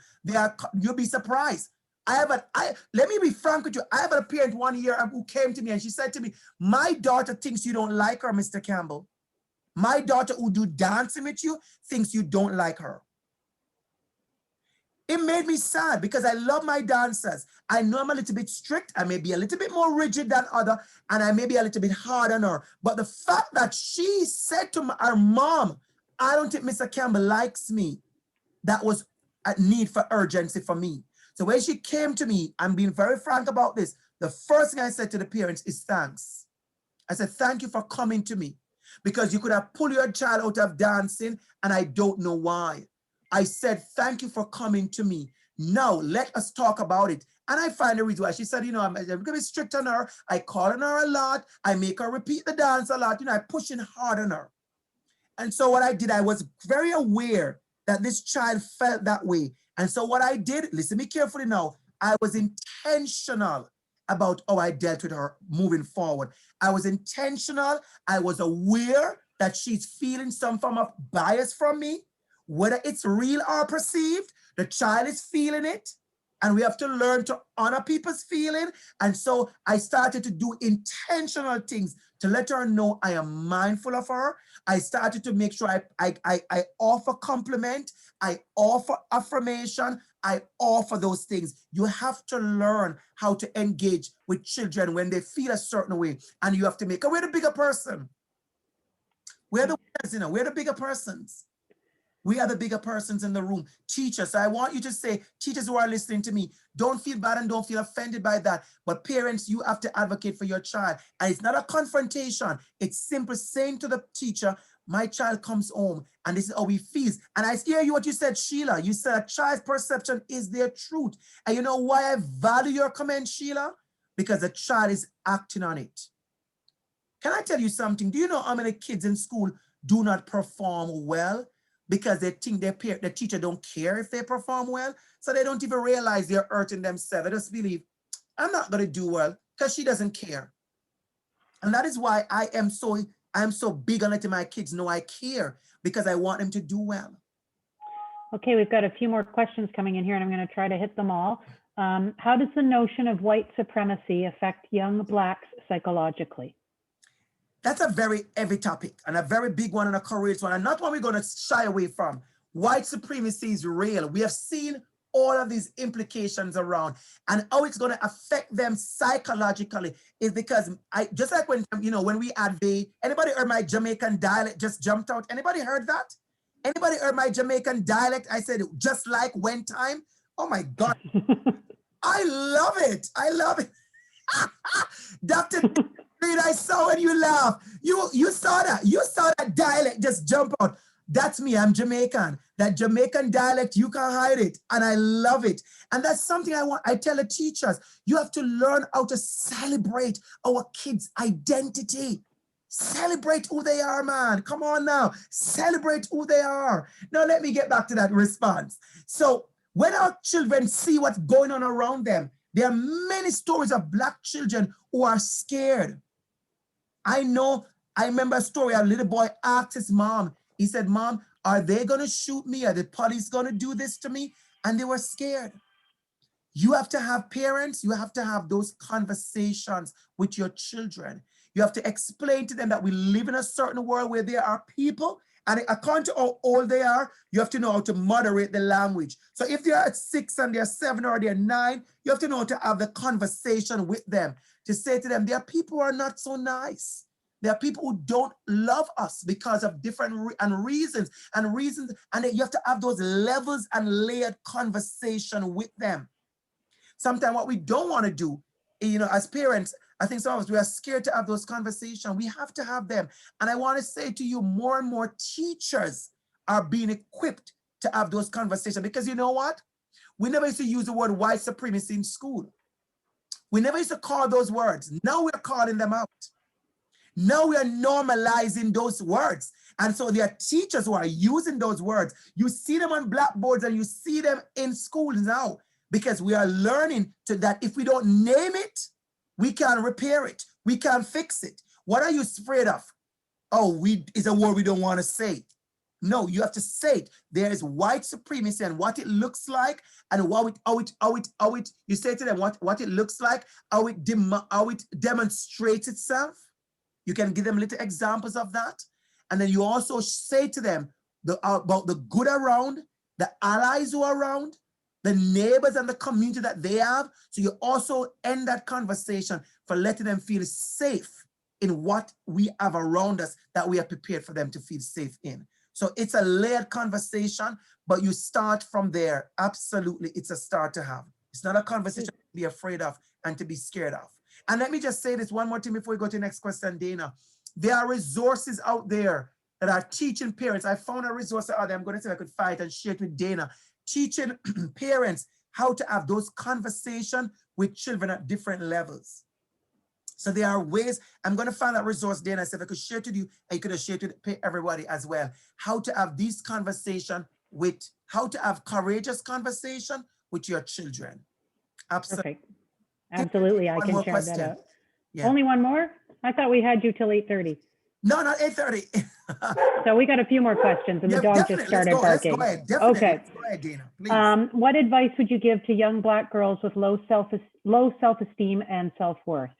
you'll be surprised. Let me be frank with you. I have a parent one year who came to me and she said to me, my daughter thinks you don't like her, Mr. Campbell. My daughter who do dancing with you thinks you don't like her. It made me sad because I love my dancers. I know I'm a little bit strict. I may be a little bit more rigid than other, and I may be a little bit hard on her. But the fact that she said to her mom, I don't think Mr. Campbell likes me, that was a need for urgency for me. So when she came to me, I'm being very frank about this, the first thing I said to the parents is thanks. I said, thank you for coming to me, because you could have pulled your child out of dancing and I don't know why. I said, thank you for coming to me. Now let us talk about it. And I find the reason why. She said, I'm going to be strict on her. I call on her a lot. I make her repeat the dance a lot. I pushing hard on her. And so what I did, I was very aware that this child felt that way. And so what I did, listen to me carefully now, I was intentional about how I dealt with her moving forward. I was intentional. I was aware that she's feeling some form of bias from me. Whether it's real or perceived, the child is feeling it. And we have to learn to honor people's feeling. And so I started to do intentional things to let her know I am mindful of her. I started to make sure I offer compliment, I offer affirmation, I offer those things. You have to learn how to engage with children when they feel a certain way. And you have to make, we're the bigger person. We're the winners, we're the bigger persons. We are the bigger persons in the room. Teachers, so I want you to say, teachers who are listening to me, don't feel bad and don't feel offended by that. But parents, you have to advocate for your child. And it's not a confrontation. It's simply saying to the teacher, my child comes home and this is how he feels. And I hear you what you said, Sheila. You said a child's perception is their truth. And you know why I value your comment, Sheila? Because the child is acting on it. Can I tell you something? Do you know how many kids in school do not perform well? Because they think the teacher don't care if they perform well. So they don't even realize they're hurting themselves. They just believe, I'm not going to do well because she doesn't care. And that is why I am so big on letting my kids know I care, because I want them to do well. Okay, we've got a few more questions coming in here and I'm going to try to hit them all. How does the notion of white supremacy affect young Blacks psychologically? That's a very heavy topic and a very big one and a courageous one, and not one we're going to shy away from. White supremacy is real. We have seen all of these implications around, and how it's going to affect them psychologically is because just like when we had anybody heard my Jamaican dialect just jumped out? Anybody heard that? Anybody heard my Jamaican dialect? I said, just like when time. Oh my God. I love it. I love it. Dr. I saw when you laugh. You saw that. You saw that dialect just jump out. That's me. I'm Jamaican. That Jamaican dialect, you can't hide it. And I love it. And that's something I tell the teachers. You have to learn how to celebrate our kids' identity. Celebrate who they are, man. Come on now. Celebrate who they are. Now, let me get back to that response. So when our children see what's going on around them, there are many stories of Black children who are scared. I remember a story, a little boy asked his mom, he said, Mom, are they going to shoot me? Are the police going to do this to me? And they were scared. You have to have parents, you have to have those conversations with your children. You have to explain to them that we live in a certain world where there are people, and according to how old they are, you have to know how to moderate the language. So if they're at 6 and they're 7 or they're 9, you have to know how to have the conversation with them, to say to them, there are people who are not so nice. There are people who don't love us because of different reasons, and you have to have those levels and layered conversation with them. Sometimes what we don't want to do, as parents, I think some of us, we are scared to have those conversations. We have to have them. And I want to say to you, more and more teachers are being equipped to have those conversations, because you know what? We never used to use the word white supremacy in school. We never used to call those words. Now we're calling them out. Now we are normalizing those words. And so there are teachers who are using those words. You see them on blackboards and you see them in schools now, because we are learning that if we don't name it, we can't repair it. We can't fix it. What are you afraid of? Oh, it's a word we don't want to say. No, you have to say it. There is white supremacy and what it looks like, and how it. You say to them what it looks like, how it demonstrates itself. You can give them little examples of that, and then you also say to them about the good around, the allies who are around, the neighbors and the community that they have. So you also end that conversation for letting them feel safe in what we have around us that we are prepared for them to feel safe in. So it's a layered conversation, but you start from there. Absolutely, it's a start to have. It's not a conversation to be afraid of and to be scared of. And let me just say this one more thing before we go to the next question, Dana. There are resources out there that are teaching parents. I found a resource out there. I'm going to see if I could find it and share it with Dana. Teaching parents how to have those conversations with children at different levels. So there are ways. I'm going to find that resource, Dana, so if I could share it with you, and you could have shared it with everybody as well. How to have these conversations with, how to have courageous conversation with your children. Absolutely. Perfect. Absolutely, I can share that out. Yeah. Only one more? I thought we had you till 8:30. No, not 8:30. So we got a few more questions, and the dog just started barking. Let's go ahead. Definitely. Okay. Let's go ahead, Dana, please. What advice would you give to young Black girls with low self-esteem and self-worth?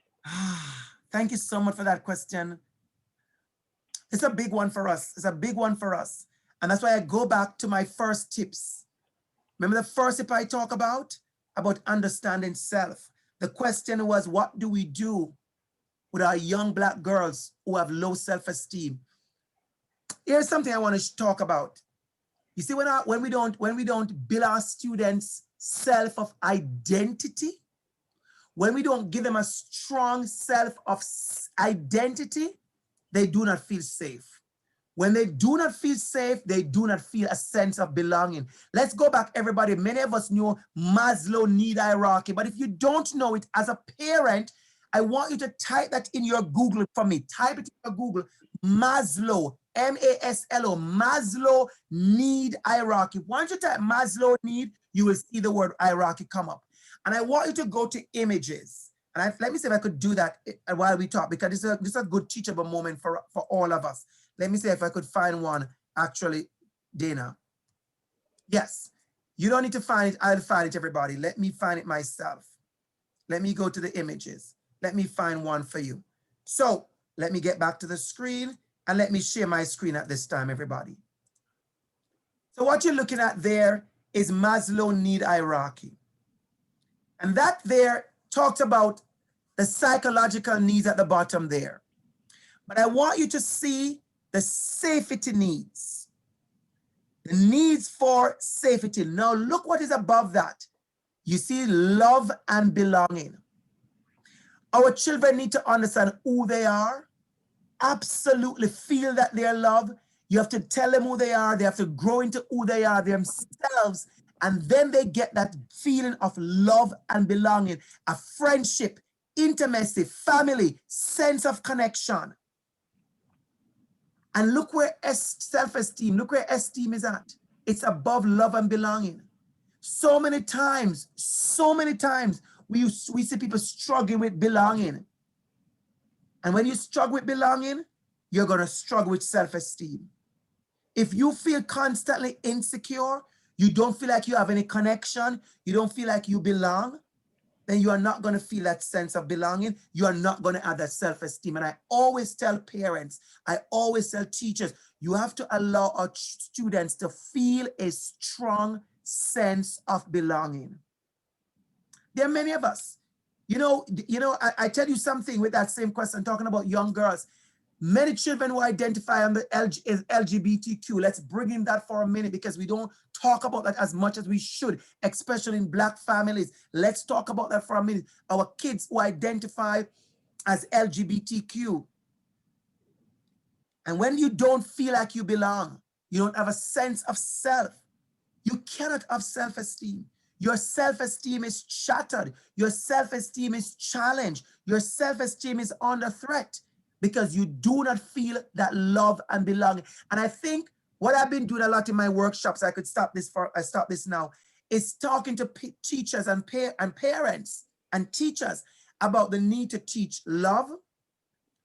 Thank you so much for that question. It's a big one for us. It's a big one for us. And that's why I go back to my first tips. Remember the first tip I talk about understanding self. The question was, what do we do with our young Black girls who have low self-esteem? Here's something I want to talk about. You see, when we don't build our students' self of identity, when we don't give them a strong self of identity, they do not feel safe. When they do not feel safe, they do not feel a sense of belonging. Let's go back, everybody. Many of us know Maslow need hierarchy, but if you don't know it as a parent, I want you to type that in your Google for me. Type it in your Google. Maslow, M-A-S-L-O, Maslow need hierarchy. Once you type Maslow need, you will see the word hierarchy come up. And I want you to go to images. And let me see if I could do that while we talk, because this is a good teachable moment for all of us. Let me see if I could find one, actually, Dana. Yes, you don't need to find it. I'll find it, everybody. Let me find it myself. Let me go to the images. Let me find one for you. So let me get back to the screen and let me share my screen at this time, everybody. So what you're looking at there is Maslow need hierarchy. And that there talks about the psychological needs at the bottom there. But I want you to see the safety needs, the needs for safety. Now look what is above that. You see love and belonging. Our children need to understand who they are, absolutely feel that they're loved. You have to tell them who they are. They have to grow into who they are themselves. And then they get that feeling of love and belonging, a friendship, intimacy, family, sense of connection. And look where self-esteem, look where esteem is at. It's above love and belonging. So many times, we see people struggling with belonging. And when you struggle with belonging, you're going to struggle with self-esteem. If you feel constantly insecure, you don't feel like you have any connection, you don't feel like you belong, then you are not going to feel that sense of belonging. You are not going to have that self-esteem. And I always tell parents, I always tell teachers, you have to allow our students to feel a strong sense of belonging. There are many of us. I tell you something with that same question, talking about young girls. Many children who identify on the LGBTQ, let's bring in that for a minute because we don't talk about that as much as we should, especially in Black families. Let's talk about that for a minute. Our kids who identify as LGBTQ. And when you don't feel like you belong, you don't have a sense of self, you cannot have self-esteem. Your self-esteem is shattered. Your self-esteem is challenged. Your self-esteem is under threat because you do not feel that love and belonging. And I think what I've been doing a lot in my workshops, I stop this now, is talking to teachers and parents and teachers about the need to teach love,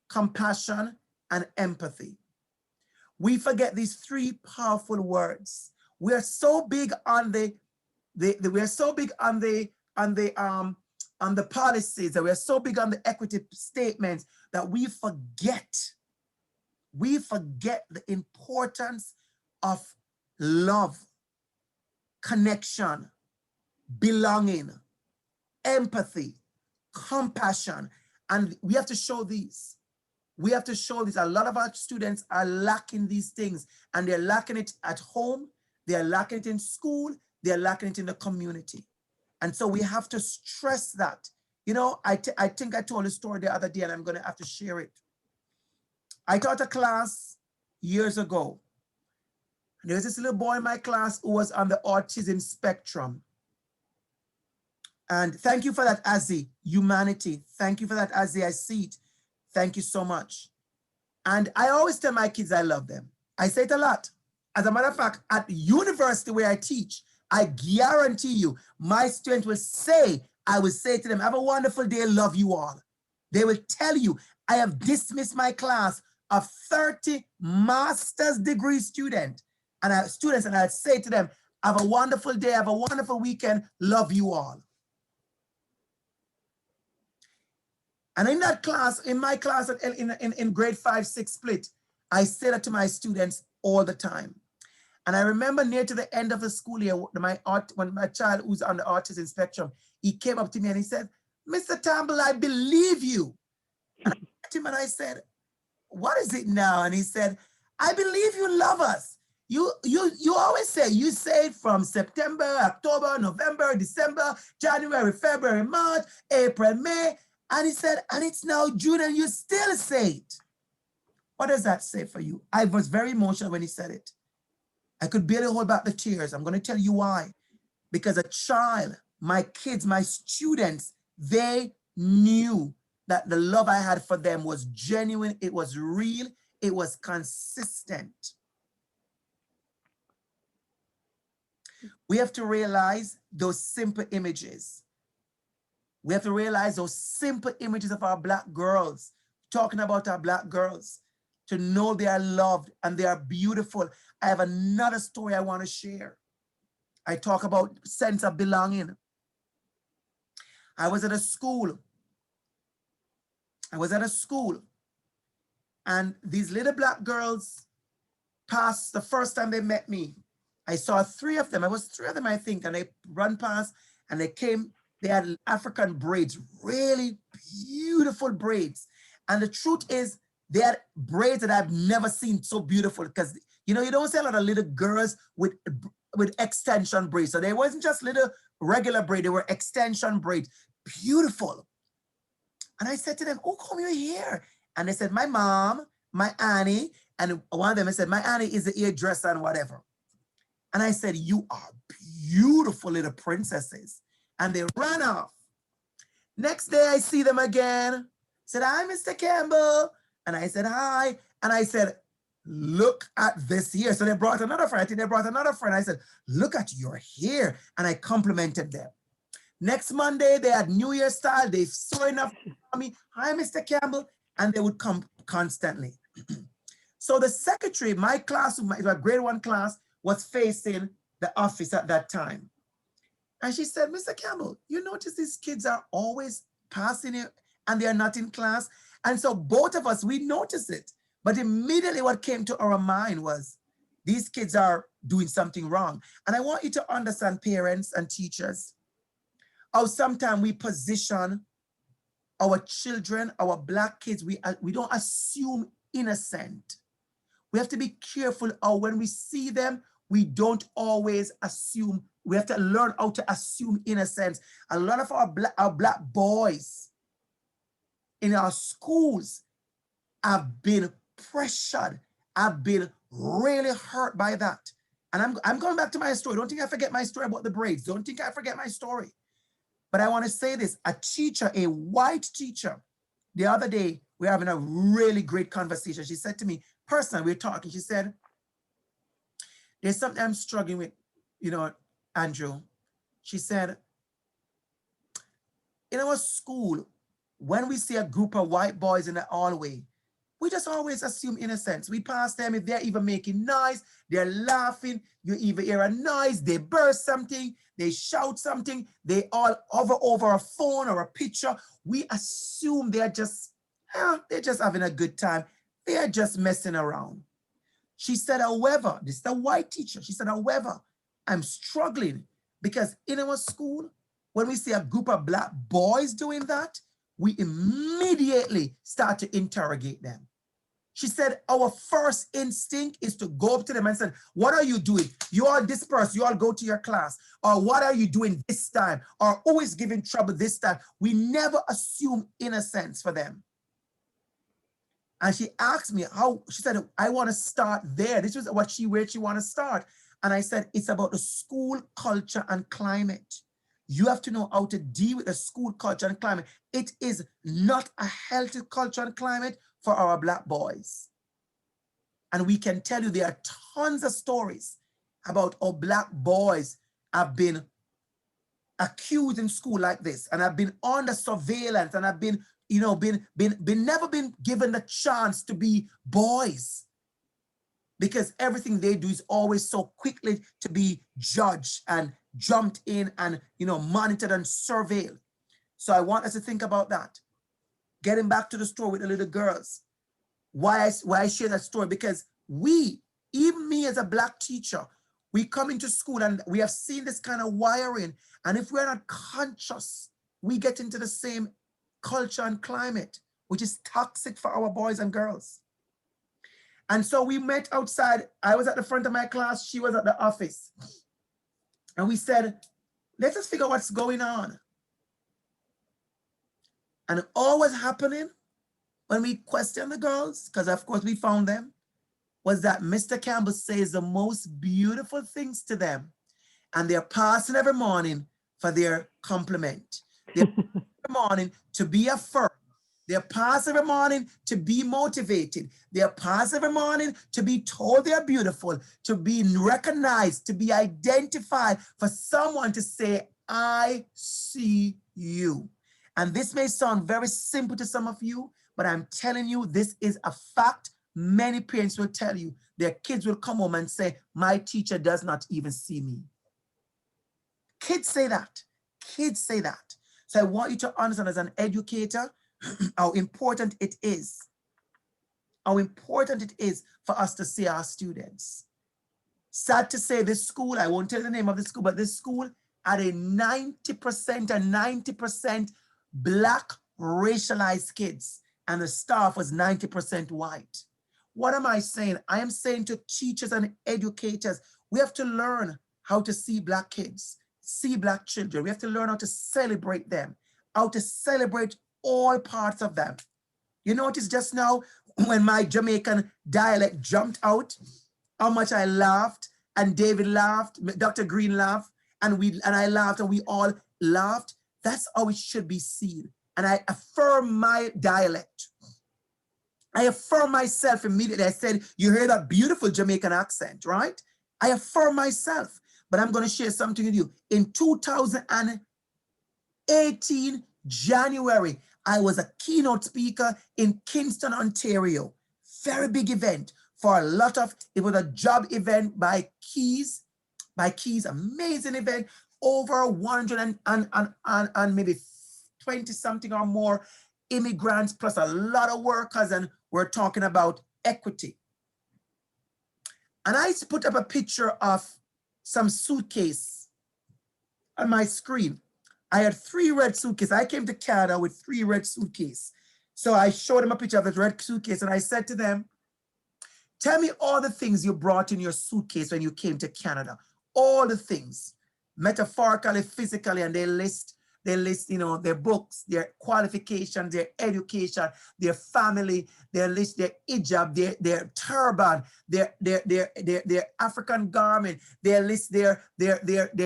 compassion, and empathy. we forget these three powerful words. We are so big on we are so big on the policies, that we are so big on the equity statements that we forget the importance of love, connection, belonging, empathy, compassion. And we have to show these. We have to show this. A lot of our students are lacking these things, and they're lacking it at home, they're lacking it in school, they're lacking it in the community. And so we have to stress that. You know, I think I told a story the other day, and I'm going to have to share it. I taught a class years ago. There was this little boy in my class who was on the autism spectrum. And thank you for that, Azzy. Humanity. Thank you for that, Azzy. I see it. Thank you so much. And I always tell my kids I love them. I say it a lot. As a matter of fact, at university where I teach, I guarantee you, my students will say, I will say to them, have a wonderful day, love you all. They will tell you, I have dismissed my class of 30 master's degree students, and I'd say to them, have a wonderful day, have a wonderful weekend, love you all. And in that class, in my class in grade 5-6 split, I say that to my students all the time. And I remember near to the end of the school year, when my child who's on the autism spectrum, he came up to me and he said, Mr. Campbell, I believe you. And I looked at him and I said, what is it now? And he said, I believe you love us. You always say, you say it from September, October, November, December, January, February, March, April, May. And he said, and it's now June and you still say it. What does that say for you? I was very emotional when he said it. I could barely hold back the tears. I'm going to tell you why. Because a child, my kids, my students, they knew that the love I had for them was genuine, it was real, it was consistent. We have to realize those simple images. We have to realize those simple images of our Black girls, talking about our Black girls, to know they are loved and they are beautiful. I have another story I want to share. I talk about sense of belonging. I was at a school. And these little Black girls passed the first time they met me. I saw three of them. I was three of them, I think, and they run past and they came. They had African braids, really beautiful braids. And the truth is, they had braids that I've never seen so beautiful, because, you know, you don't see a lot of little girls with extension braids. So they wasn't just little regular braid, they were extension braids, beautiful. And I said to them, oh, come here. And they said, my mom, my Annie, and one of them said, my Annie is the hairdresser and whatever. And I said, you are beautiful little princesses. And they ran off. Next day, I see them again. Said, hi, Mr. Campbell. And I said, hi. And I said, look at this here. So they brought another friend. I think they brought another friend. I said, look at your hair. And I complimented them. Next Monday, they had New Year style. They saw enough for me. Hi, Mr. Campbell. And they would come constantly. So the secretary, my class, my grade 1 class, was facing the office at that time. And she said, Mr. Campbell, you notice these kids are always passing it and they're not in class. And so both of us, we noticed it. But immediately what came to our mind was, these kids are doing something wrong. And I want you to understand, parents and teachers, how sometimes we position our children, our Black kids, we don't assume innocent. We have to be careful how when we see them, we don't always assume. We have to learn how to assume innocence. A lot of our black boys in our schools have been pressured, have been really hurt by that. And I'm going back to my story. Don't think I forget my story about the braids. Don't think I forget my story. But I want to say this, a teacher, a white teacher, the other day, we're having a really great conversation. She said to me, personally, we're talking, she said, there's something I'm struggling with, you know, Andrew. She said, in our school, when we see a group of white boys in the hallway, We just always assume innocence. We pass them, if they're even making noise, they're laughing, you even hear a noise, they burst something, they shout something, they all hover over a phone or a picture. We assume they're just having a good time. They're just messing around. She said, however, this is the white teacher. She said, however, I'm struggling because in our school, when we see a group of Black boys doing that, we immediately start to interrogate them. She said, our first instinct is to go up to them and say, what are you doing? You all disperse, you all go to your class. Or what are you doing this time? Or who is giving trouble this time? We never assume innocence for them. And she asked me how, she said, I want to start there. This was where she want to start. And I said, it's about the school culture and climate. You have to know how to deal with the school culture and climate. It is not a healthy culture and climate for our Black boys. And we can tell you there are tons of stories about how Black boys have been accused in school like this and have been under surveillance and have been, you know, never been given the chance to be boys, because everything they do is always so quickly to be judged and jumped in and, you know, monitored and surveilled. So I want us to think about that. Getting back to the story with the little girls. Why I share that story? Because we, even me as a Black teacher, we come into school and we have seen this kind of wiring. And if we're not conscious, we get into the same culture and climate, which is toxic for our boys and girls. And so we met outside. I was at the front of my class. She was at the office. And we said, let us figure out what's going on. And all was happening when we questioned the girls, because of course we found them, was that Mr. Campbell says the most beautiful things to them. And they're passing every morning for their compliment. They're passing every morning to be affirmed. They're passing every morning to be motivated. They're passing every morning to be told they're beautiful, to be recognized, to be identified, for someone to say, I see you. And this may sound very simple to some of you, but I'm telling you, this is a fact. Many parents will tell you their kids will come home and say, my teacher does not even see me. Kids say that. Kids say that. So I want you to understand as an educator, how important it is. How important it is for us to see our students. Sad to say, this school, I won't tell you the name of the school, but this school had a 90% Black racialized kids, and the staff was 90% white. What am I saying? I am saying to teachers and educators, we have to learn how to see Black kids, see Black children. We have to learn how to celebrate them, how to celebrate all parts of them. You notice just now when my Jamaican dialect jumped out, how much I laughed, and David laughed, Dr. Green laughed, and I laughed, and we all laughed. That's how it should be seen. And I affirm my dialect. I affirm myself immediately. I said, you hear that beautiful Jamaican accent, right? I affirm myself. But I'm going to share something with you. In 2018, January, I was a keynote speaker in Kingston, Ontario. Very big event for a lot of, it was a job event by Keys, amazing event, over 100 and maybe 20 something or more immigrants, plus a lot of workers, and we're talking about equity. And I put up a picture of some suitcase on my screen. I had 3 red suitcases. I came to Canada with 3 red suitcases. So I showed them a picture of the red suitcase, and I said to them, tell me all the things you brought in your suitcase when you came to Canada. All the things, metaphorically, physically, and they list, you know, their books, their qualifications, their education, their family, they list their hijab, their turban, their African garment, they list their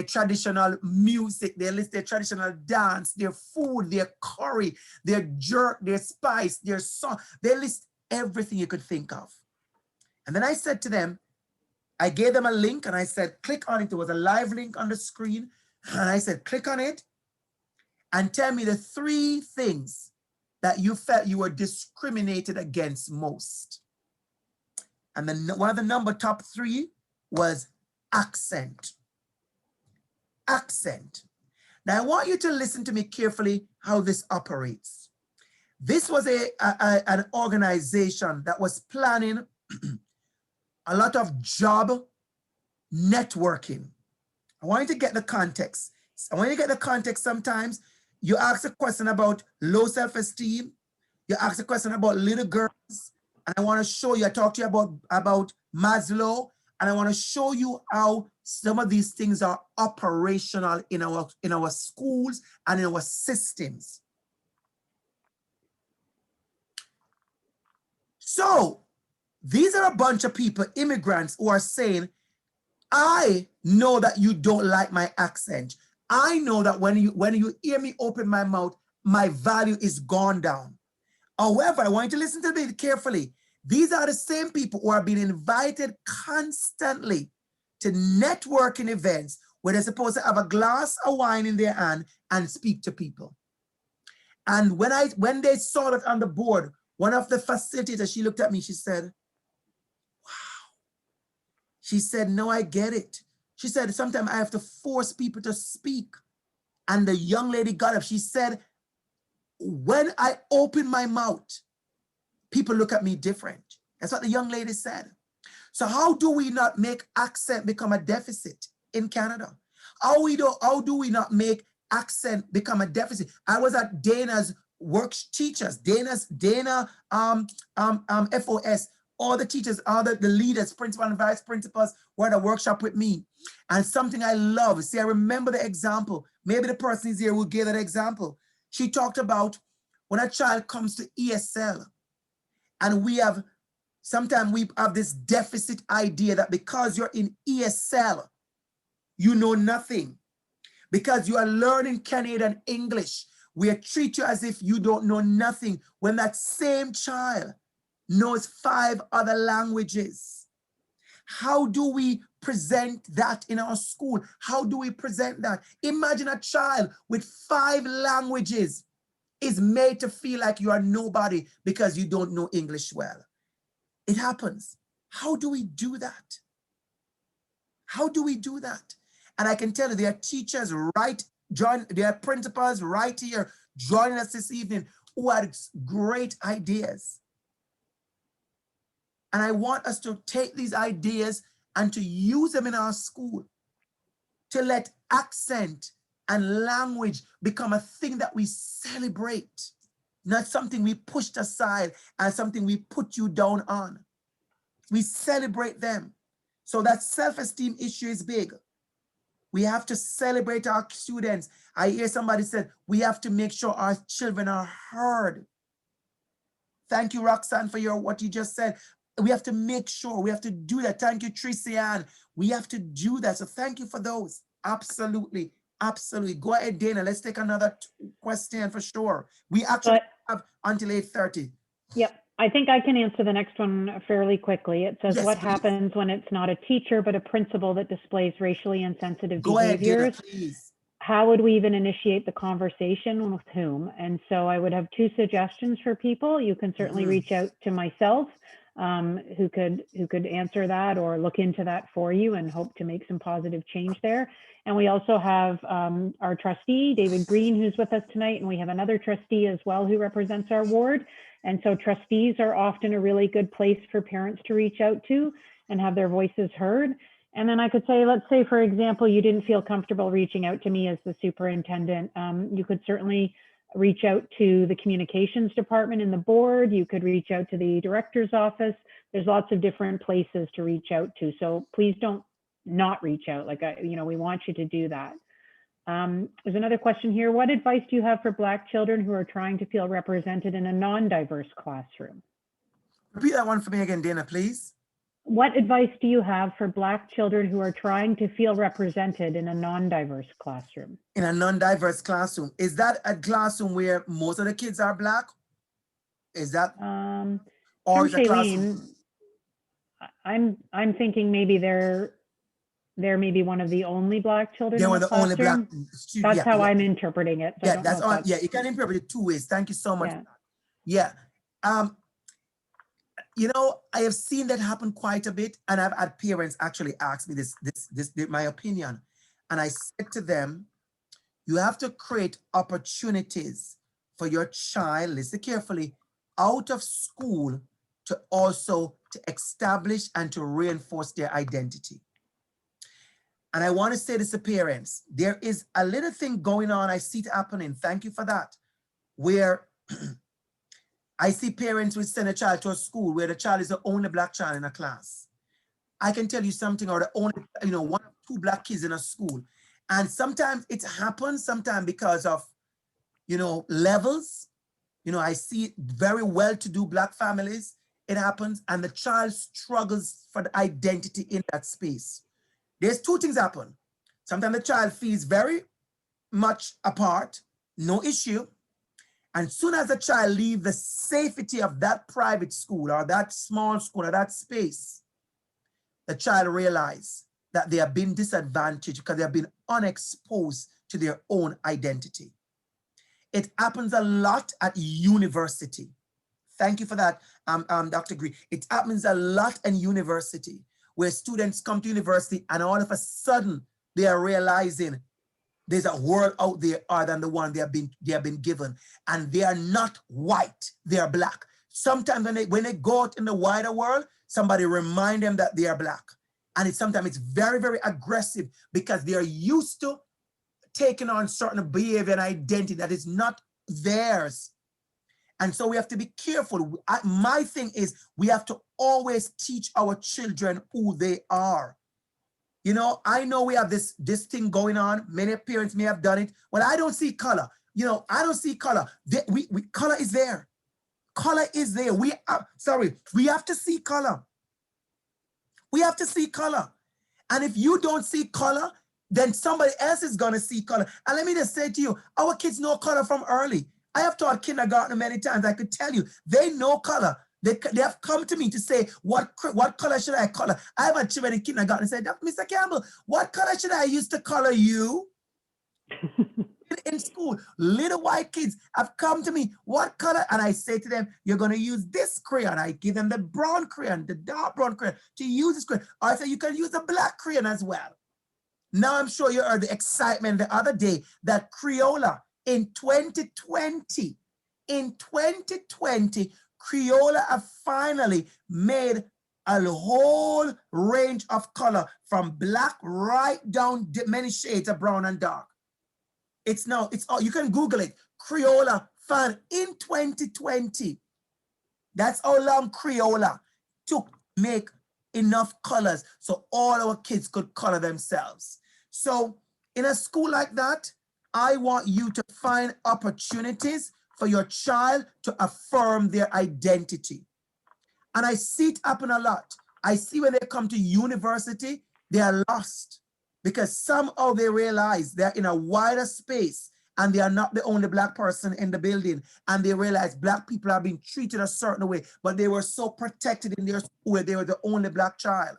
traditional music, they list their traditional dance, their food, their curry, their jerk, their spice, their song. They list everything you could think of. And then I said to them, I gave them a link and I said, click on it. There was a live link on the screen. And I said, click on it and tell me the 3 things that you felt you were discriminated against most? And then one of the top 3 was accent. Accent. Now I want you to listen to me carefully how this operates. This was an organization that was planning a lot of job networking. I want you to get the context. I want you to get the context. Sometimes you ask a question about low self-esteem. You ask a question about little girls. And I want to show you, I talked to you about Maslow, and I want to show you how some of these things are operational in our schools and in our systems. So these are a bunch of people, immigrants, who are saying, I know that you don't like my accent. I know that when you hear me open my mouth, my value is gone down. However, I want you to listen to me carefully. These are the same people who are being invited constantly to networking events where they're supposed to have a glass of wine in their hand and speak to people. And when they saw it on the board, one of the facilitators, she looked at me, she said, wow. She said, no, I get it. She said, sometimes I have to force people to speak. And the young lady got up. She said, when I open my mouth, people look at me different. That's what the young lady said. So how do we not make accent become a deficit in Canada? How do we not make accent become a deficit? I was at Dana's work teachers, Dana FOS, all the teachers, all the leaders, principal and vice principals were at a workshop with me. And something I love, see, I remember the example. Maybe the person is here who gave that example. She talked about when a child comes to ESL, and sometimes we have this deficit idea that because you're in ESL, you know nothing. Because you are learning Canadian English, we treat you as if you don't know nothing, when that same child knows 5 other languages. How do we present that in our school? How do we present that? Imagine a child with 5 languages is made to feel like you are nobody because you don't know English well. It happens. How do we do that? How do we do that? And I can tell you, there are teachers there are principals right here joining us this evening who had great ideas. And I want us to take these ideas and to use them in our school, to let accent and language become a thing that we celebrate, not something we pushed aside and something we put you down on. We celebrate them. So that self-esteem issue is big. We have to celebrate our students. I hear somebody said, we have to make sure our children are heard. Thank you, Roxanne, for what you just said. We have to make sure, we have to do that. Thank you, Tricianne. We have to do that. So thank you for those. Absolutely, absolutely. Go ahead, Dana. Let's take another question for sure. We actually have until 8:30. Yep. I think I can answer the next one fairly quickly. It says, yes, what please. happens when it's not a teacher, but a principal that displays racially insensitive Go behaviors? ahead, Dana, please. How would we even initiate the conversation with whom? And so I would have 2 suggestions for people. You can certainly reach out to myself, who could answer that or look into that for you and hope to make some positive change there. And we also have our trustee, David Green, who's with us tonight. And we have another trustee as well who represents our ward. And so trustees are often a really good place for parents to reach out to and have their voices heard. And then I could say, let's say, for example, you didn't feel comfortable reaching out to me as the superintendent. You could certainly reach out to the communications department in the board. You could reach out to the director's office. There's lots of different places to reach out to. So please don't not reach out. We want you to do that. There's another question here. What advice do you have for Black children who are trying to feel represented in a non-diverse classroom? Repeat that one for me again, Dana, please. What advice do you have for Black children who are trying to feel represented in a non-diverse classroom? In a non-diverse classroom. Is that a classroom where most of the kids are Black? Is that, or is a classroom? I'm thinking maybe they're maybe one of the only Black children in the classroom. Only Black students. That's how I'm interpreting it. So yeah, that's all. Yeah, you can interpret it 2 ways. Thank you so much. Yeah. Yeah. You know, I have seen that happen quite a bit, and I've had parents actually ask me this my opinion. And I said to them, you have to create opportunities for your child, listen carefully, out of school to also to establish and to reinforce their identity. And I want to say this to parents, there is a little thing going on, I see it happening, thank you for that, where I see parents will send a child to a school where the child is the only Black child in a class. I can tell you something, or the only, you know, one or two Black kids in a school. And sometimes it happens, sometimes because of, you know, levels. You know, I see very well-to-do Black families, it happens, and the child struggles for the identity in that space. There's two things happen. Sometimes the child feels very much apart, no issue. And soon as the child leaves the safety of that private school or that small school or that space, the child realizes that they have been disadvantaged because they have been unexposed to their own identity. It happens a lot at university. Thank you for that, Dr. Green. It happens a lot in university where students come to university and all of a sudden they are realizing there's a world out there other than the one they have been given, and they are not white, they are Black. Sometimes when they go out in the wider world, somebody remind them that they are Black, and sometimes it's very, very aggressive because they are used to taking on certain behavior and identity that is not theirs. And so we have to be careful. My thing is we have to always teach our children who they are. You know, I know we have this thing going on. Many parents may have done it. Well, I don't see color. You know, I don't see color. Color is there. Color is there. We have to see color. We have to see color. And if you don't see color, then somebody else is going to see color. And let me just say to you, our kids know color from early. I have taught kindergarten many times. I could tell you, they know color. They have come to me to say, what color should I color? I have a children in kindergarten and said, Mr. Campbell, what color should I use to color you? In school, little white kids have come to me, what color? And I say to them, you're going to use this crayon. I give them the brown crayon, the dark brown crayon to use this crayon. Or I say, you can use the black crayon as well. Now I'm sure you heard the excitement the other day that Crayola in 2020, Crayola have finally made a whole range of color from black right down many shades of brown and dark. It's all, you can Google it. Crayola found in 2020. That's how long Crayola took to make enough colors so all our kids could color themselves. So in a school like that, I want you to find opportunities for your child to affirm their identity. And I see it happen a lot. I see when they come to university, they are lost because somehow they realize they're in a wider space and they are not the only Black person in the building. And they realize Black people are being treated a certain way, but they were so protected in their school where they were the only Black child.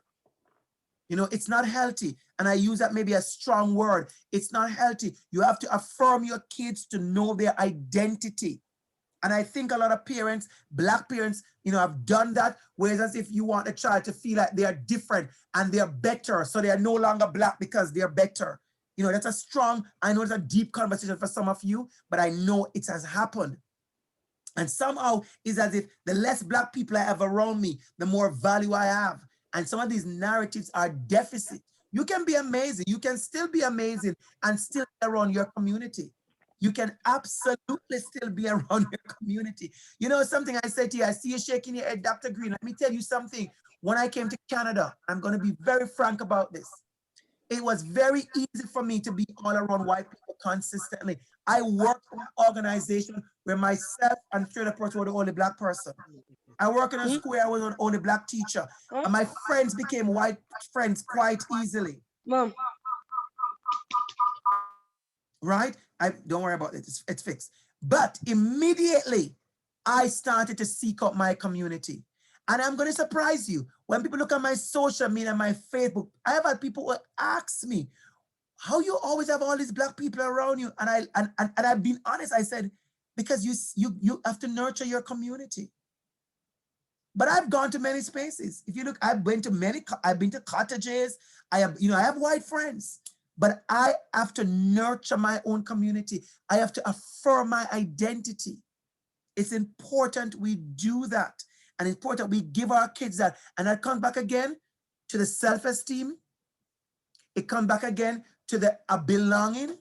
You know, it's not healthy. And I use that maybe a strong word. It's not healthy. You have to affirm your kids to know their identity. And I think a lot of parents, Black parents, you know, have done that, whereas as if you want a child to feel like they are different and they're better, so they are no longer Black because they're better. You know, that's a strong, I know it's a deep conversation for some of you, but I know it has happened. And somehow it's as if the less Black people I have around me, the more value I have. And some of these narratives are deficit. You can be amazing. You can still be amazing and still be around your community. You can absolutely still be around your community. You know, something I said to you, I see you shaking your head, Dr. Green. Let me tell you something. When I came to Canada, I'm going to be very frank about this. It was very easy for me to be all around white people consistently. I worked in an organization where myself and the other person were the only Black person. I work in a school where I was the only Black teacher. And my friends became white friends quite easily. Mom. Right? Don't worry about it. It's fixed. But immediately, I started to seek out my community. And I'm going to surprise you. When people look at my social media, my Facebook, I have had people who ask me, how you always have all these Black people around you? And I've been honest. I said, because you have to nurture your community. But I've gone to many spaces. If you look, I've been to cottages. I have white friends, but I have to nurture my own community. I have to affirm my identity. It's important we do that, and it's important we give our kids that. And I come back again to the self-esteem. It comes back again to the belonging.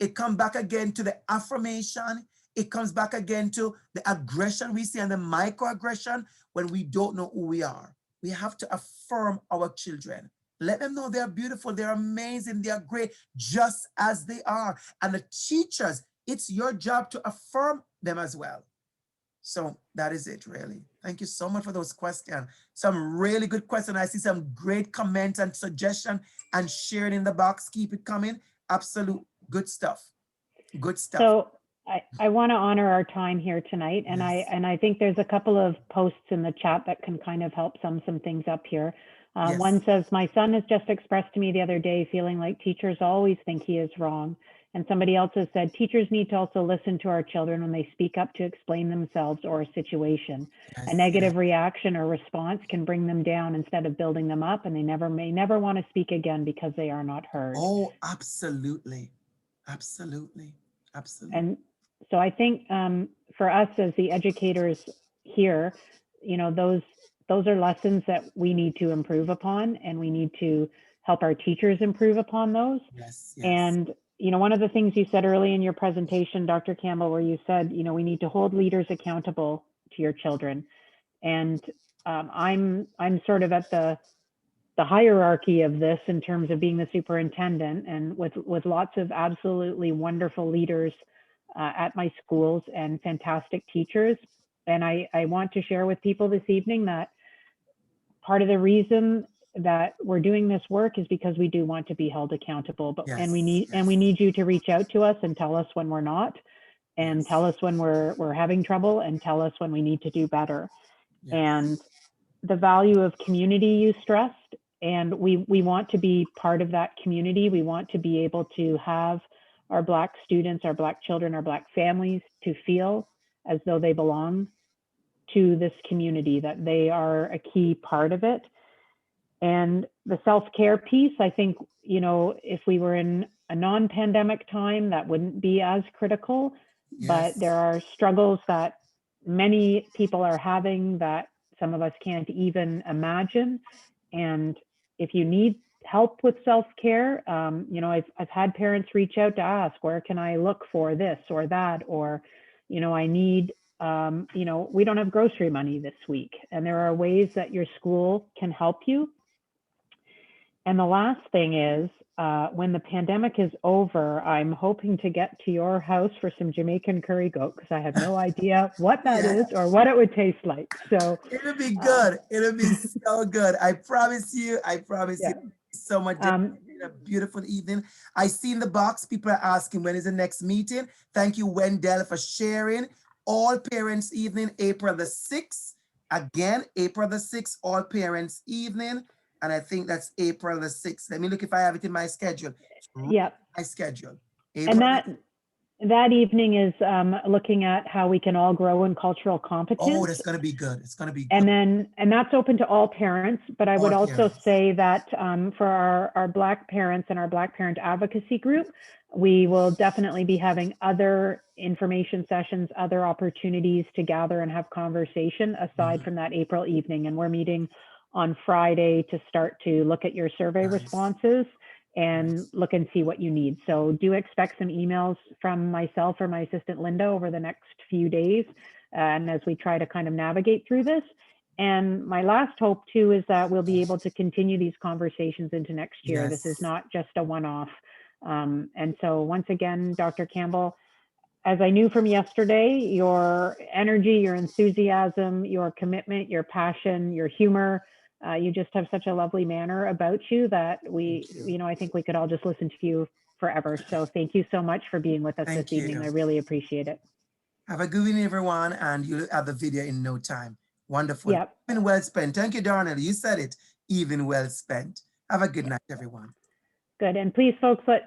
It comes back again to the affirmation. It comes back again to the aggression we see and the microaggression when we don't know who we are. We have to affirm our children. Let them know they're beautiful, they're amazing, they're great, just as they are. And the teachers, it's your job to affirm them as well. So that is it, really. Thank you so much for those questions. Some really good questions. I see some great comments and suggestions and sharing in the box. Keep it coming. Absolute good stuff. Good stuff. So I want to honor our time here tonight, and Yes. I think there's a couple of posts in the chat that can kind of help sum some things up here. Yes. One says, my son has just expressed to me the other day feeling like teachers always think he is wrong. And somebody else has said, teachers need to also listen to our children when they speak up to explain themselves or a situation. Yes, A negative reaction or response can bring them down instead of building them up, and they may never want to speak again because they are not heard. Oh, absolutely. Absolutely. Absolutely. And so I think for us as the educators here, those are lessons that we need to improve upon, and we need to help our teachers improve upon those. Yes, yes. And one of the things you said early in your presentation, Dr. Campbell, where you said, we need to hold leaders accountable to your children. And I'm sort of at the hierarchy of this in terms of being the superintendent, and with lots of absolutely wonderful leaders at my schools and fantastic teachers. And I want to share with people this evening that part of the reason that we're doing this work is because we do want to be held accountable, but Yes, and we need you to reach out to us and tell us when we're not, and Yes. tell us when we're having trouble, and tell us when we need to do better. Yes. And the value of community you stressed, and we want to be part of that community. We want to be able to have our Black students, our Black children, our Black families to feel as though they belong to this community, that they are a key part of it. And the self-care piece, I think, if we were in a non-pandemic time, that wouldn't be as critical. Yes. But there are struggles that many people are having that some of us can't even imagine. And if you need help with self-care, I've had parents reach out to ask, where can I look for this or that? Or, I need, we don't have grocery money this week. And there are ways that your school can help you. And the last thing is, when the pandemic is over, I'm hoping to get to your house for some Jamaican curry goat, because I have no idea what that is or what it would taste like. So it'll be good. It'll be so good. I promise you. I promise you. So much. A beautiful evening. I see in the box, people are asking, when is the next meeting? Thank you, Wendell, for sharing. All Parents Evening, April the 6th. Again, April the 6th, All Parents Evening. And I think that's April the 6th. Let me look if I have it in my schedule. Yeah. My schedule. April and that evening is looking at how we can all grow in cultural competence. Oh, that's going to be good. It's going to be good. And that's open to all parents. But I would also say that for our Black parents and our Black parent advocacy group, we will definitely be having other information sessions, other opportunities to gather and have conversation aside from that April evening. And we're meeting on Friday to start to look at your survey responses and look and see what you need. So do expect some emails from myself or my assistant Linda over the next few days, and as we try to kind of navigate through this. And my last hope too is that we'll be able to continue these conversations into next year. This is not just a one-off. And so once again, Dr. Campbell, as I knew from yesterday, your energy, your enthusiasm, your commitment, your passion, your humor, you just have such a lovely manner about you that I think we could all just listen to you forever. So thank you so much for being with us this evening. I really appreciate it. Have a good evening, everyone, and you'll have the video in no time. Wonderful. Yep. Even well spent. Thank you, Darnell. You said it. Even well spent. Have a good night, everyone. Good. And please, folks, let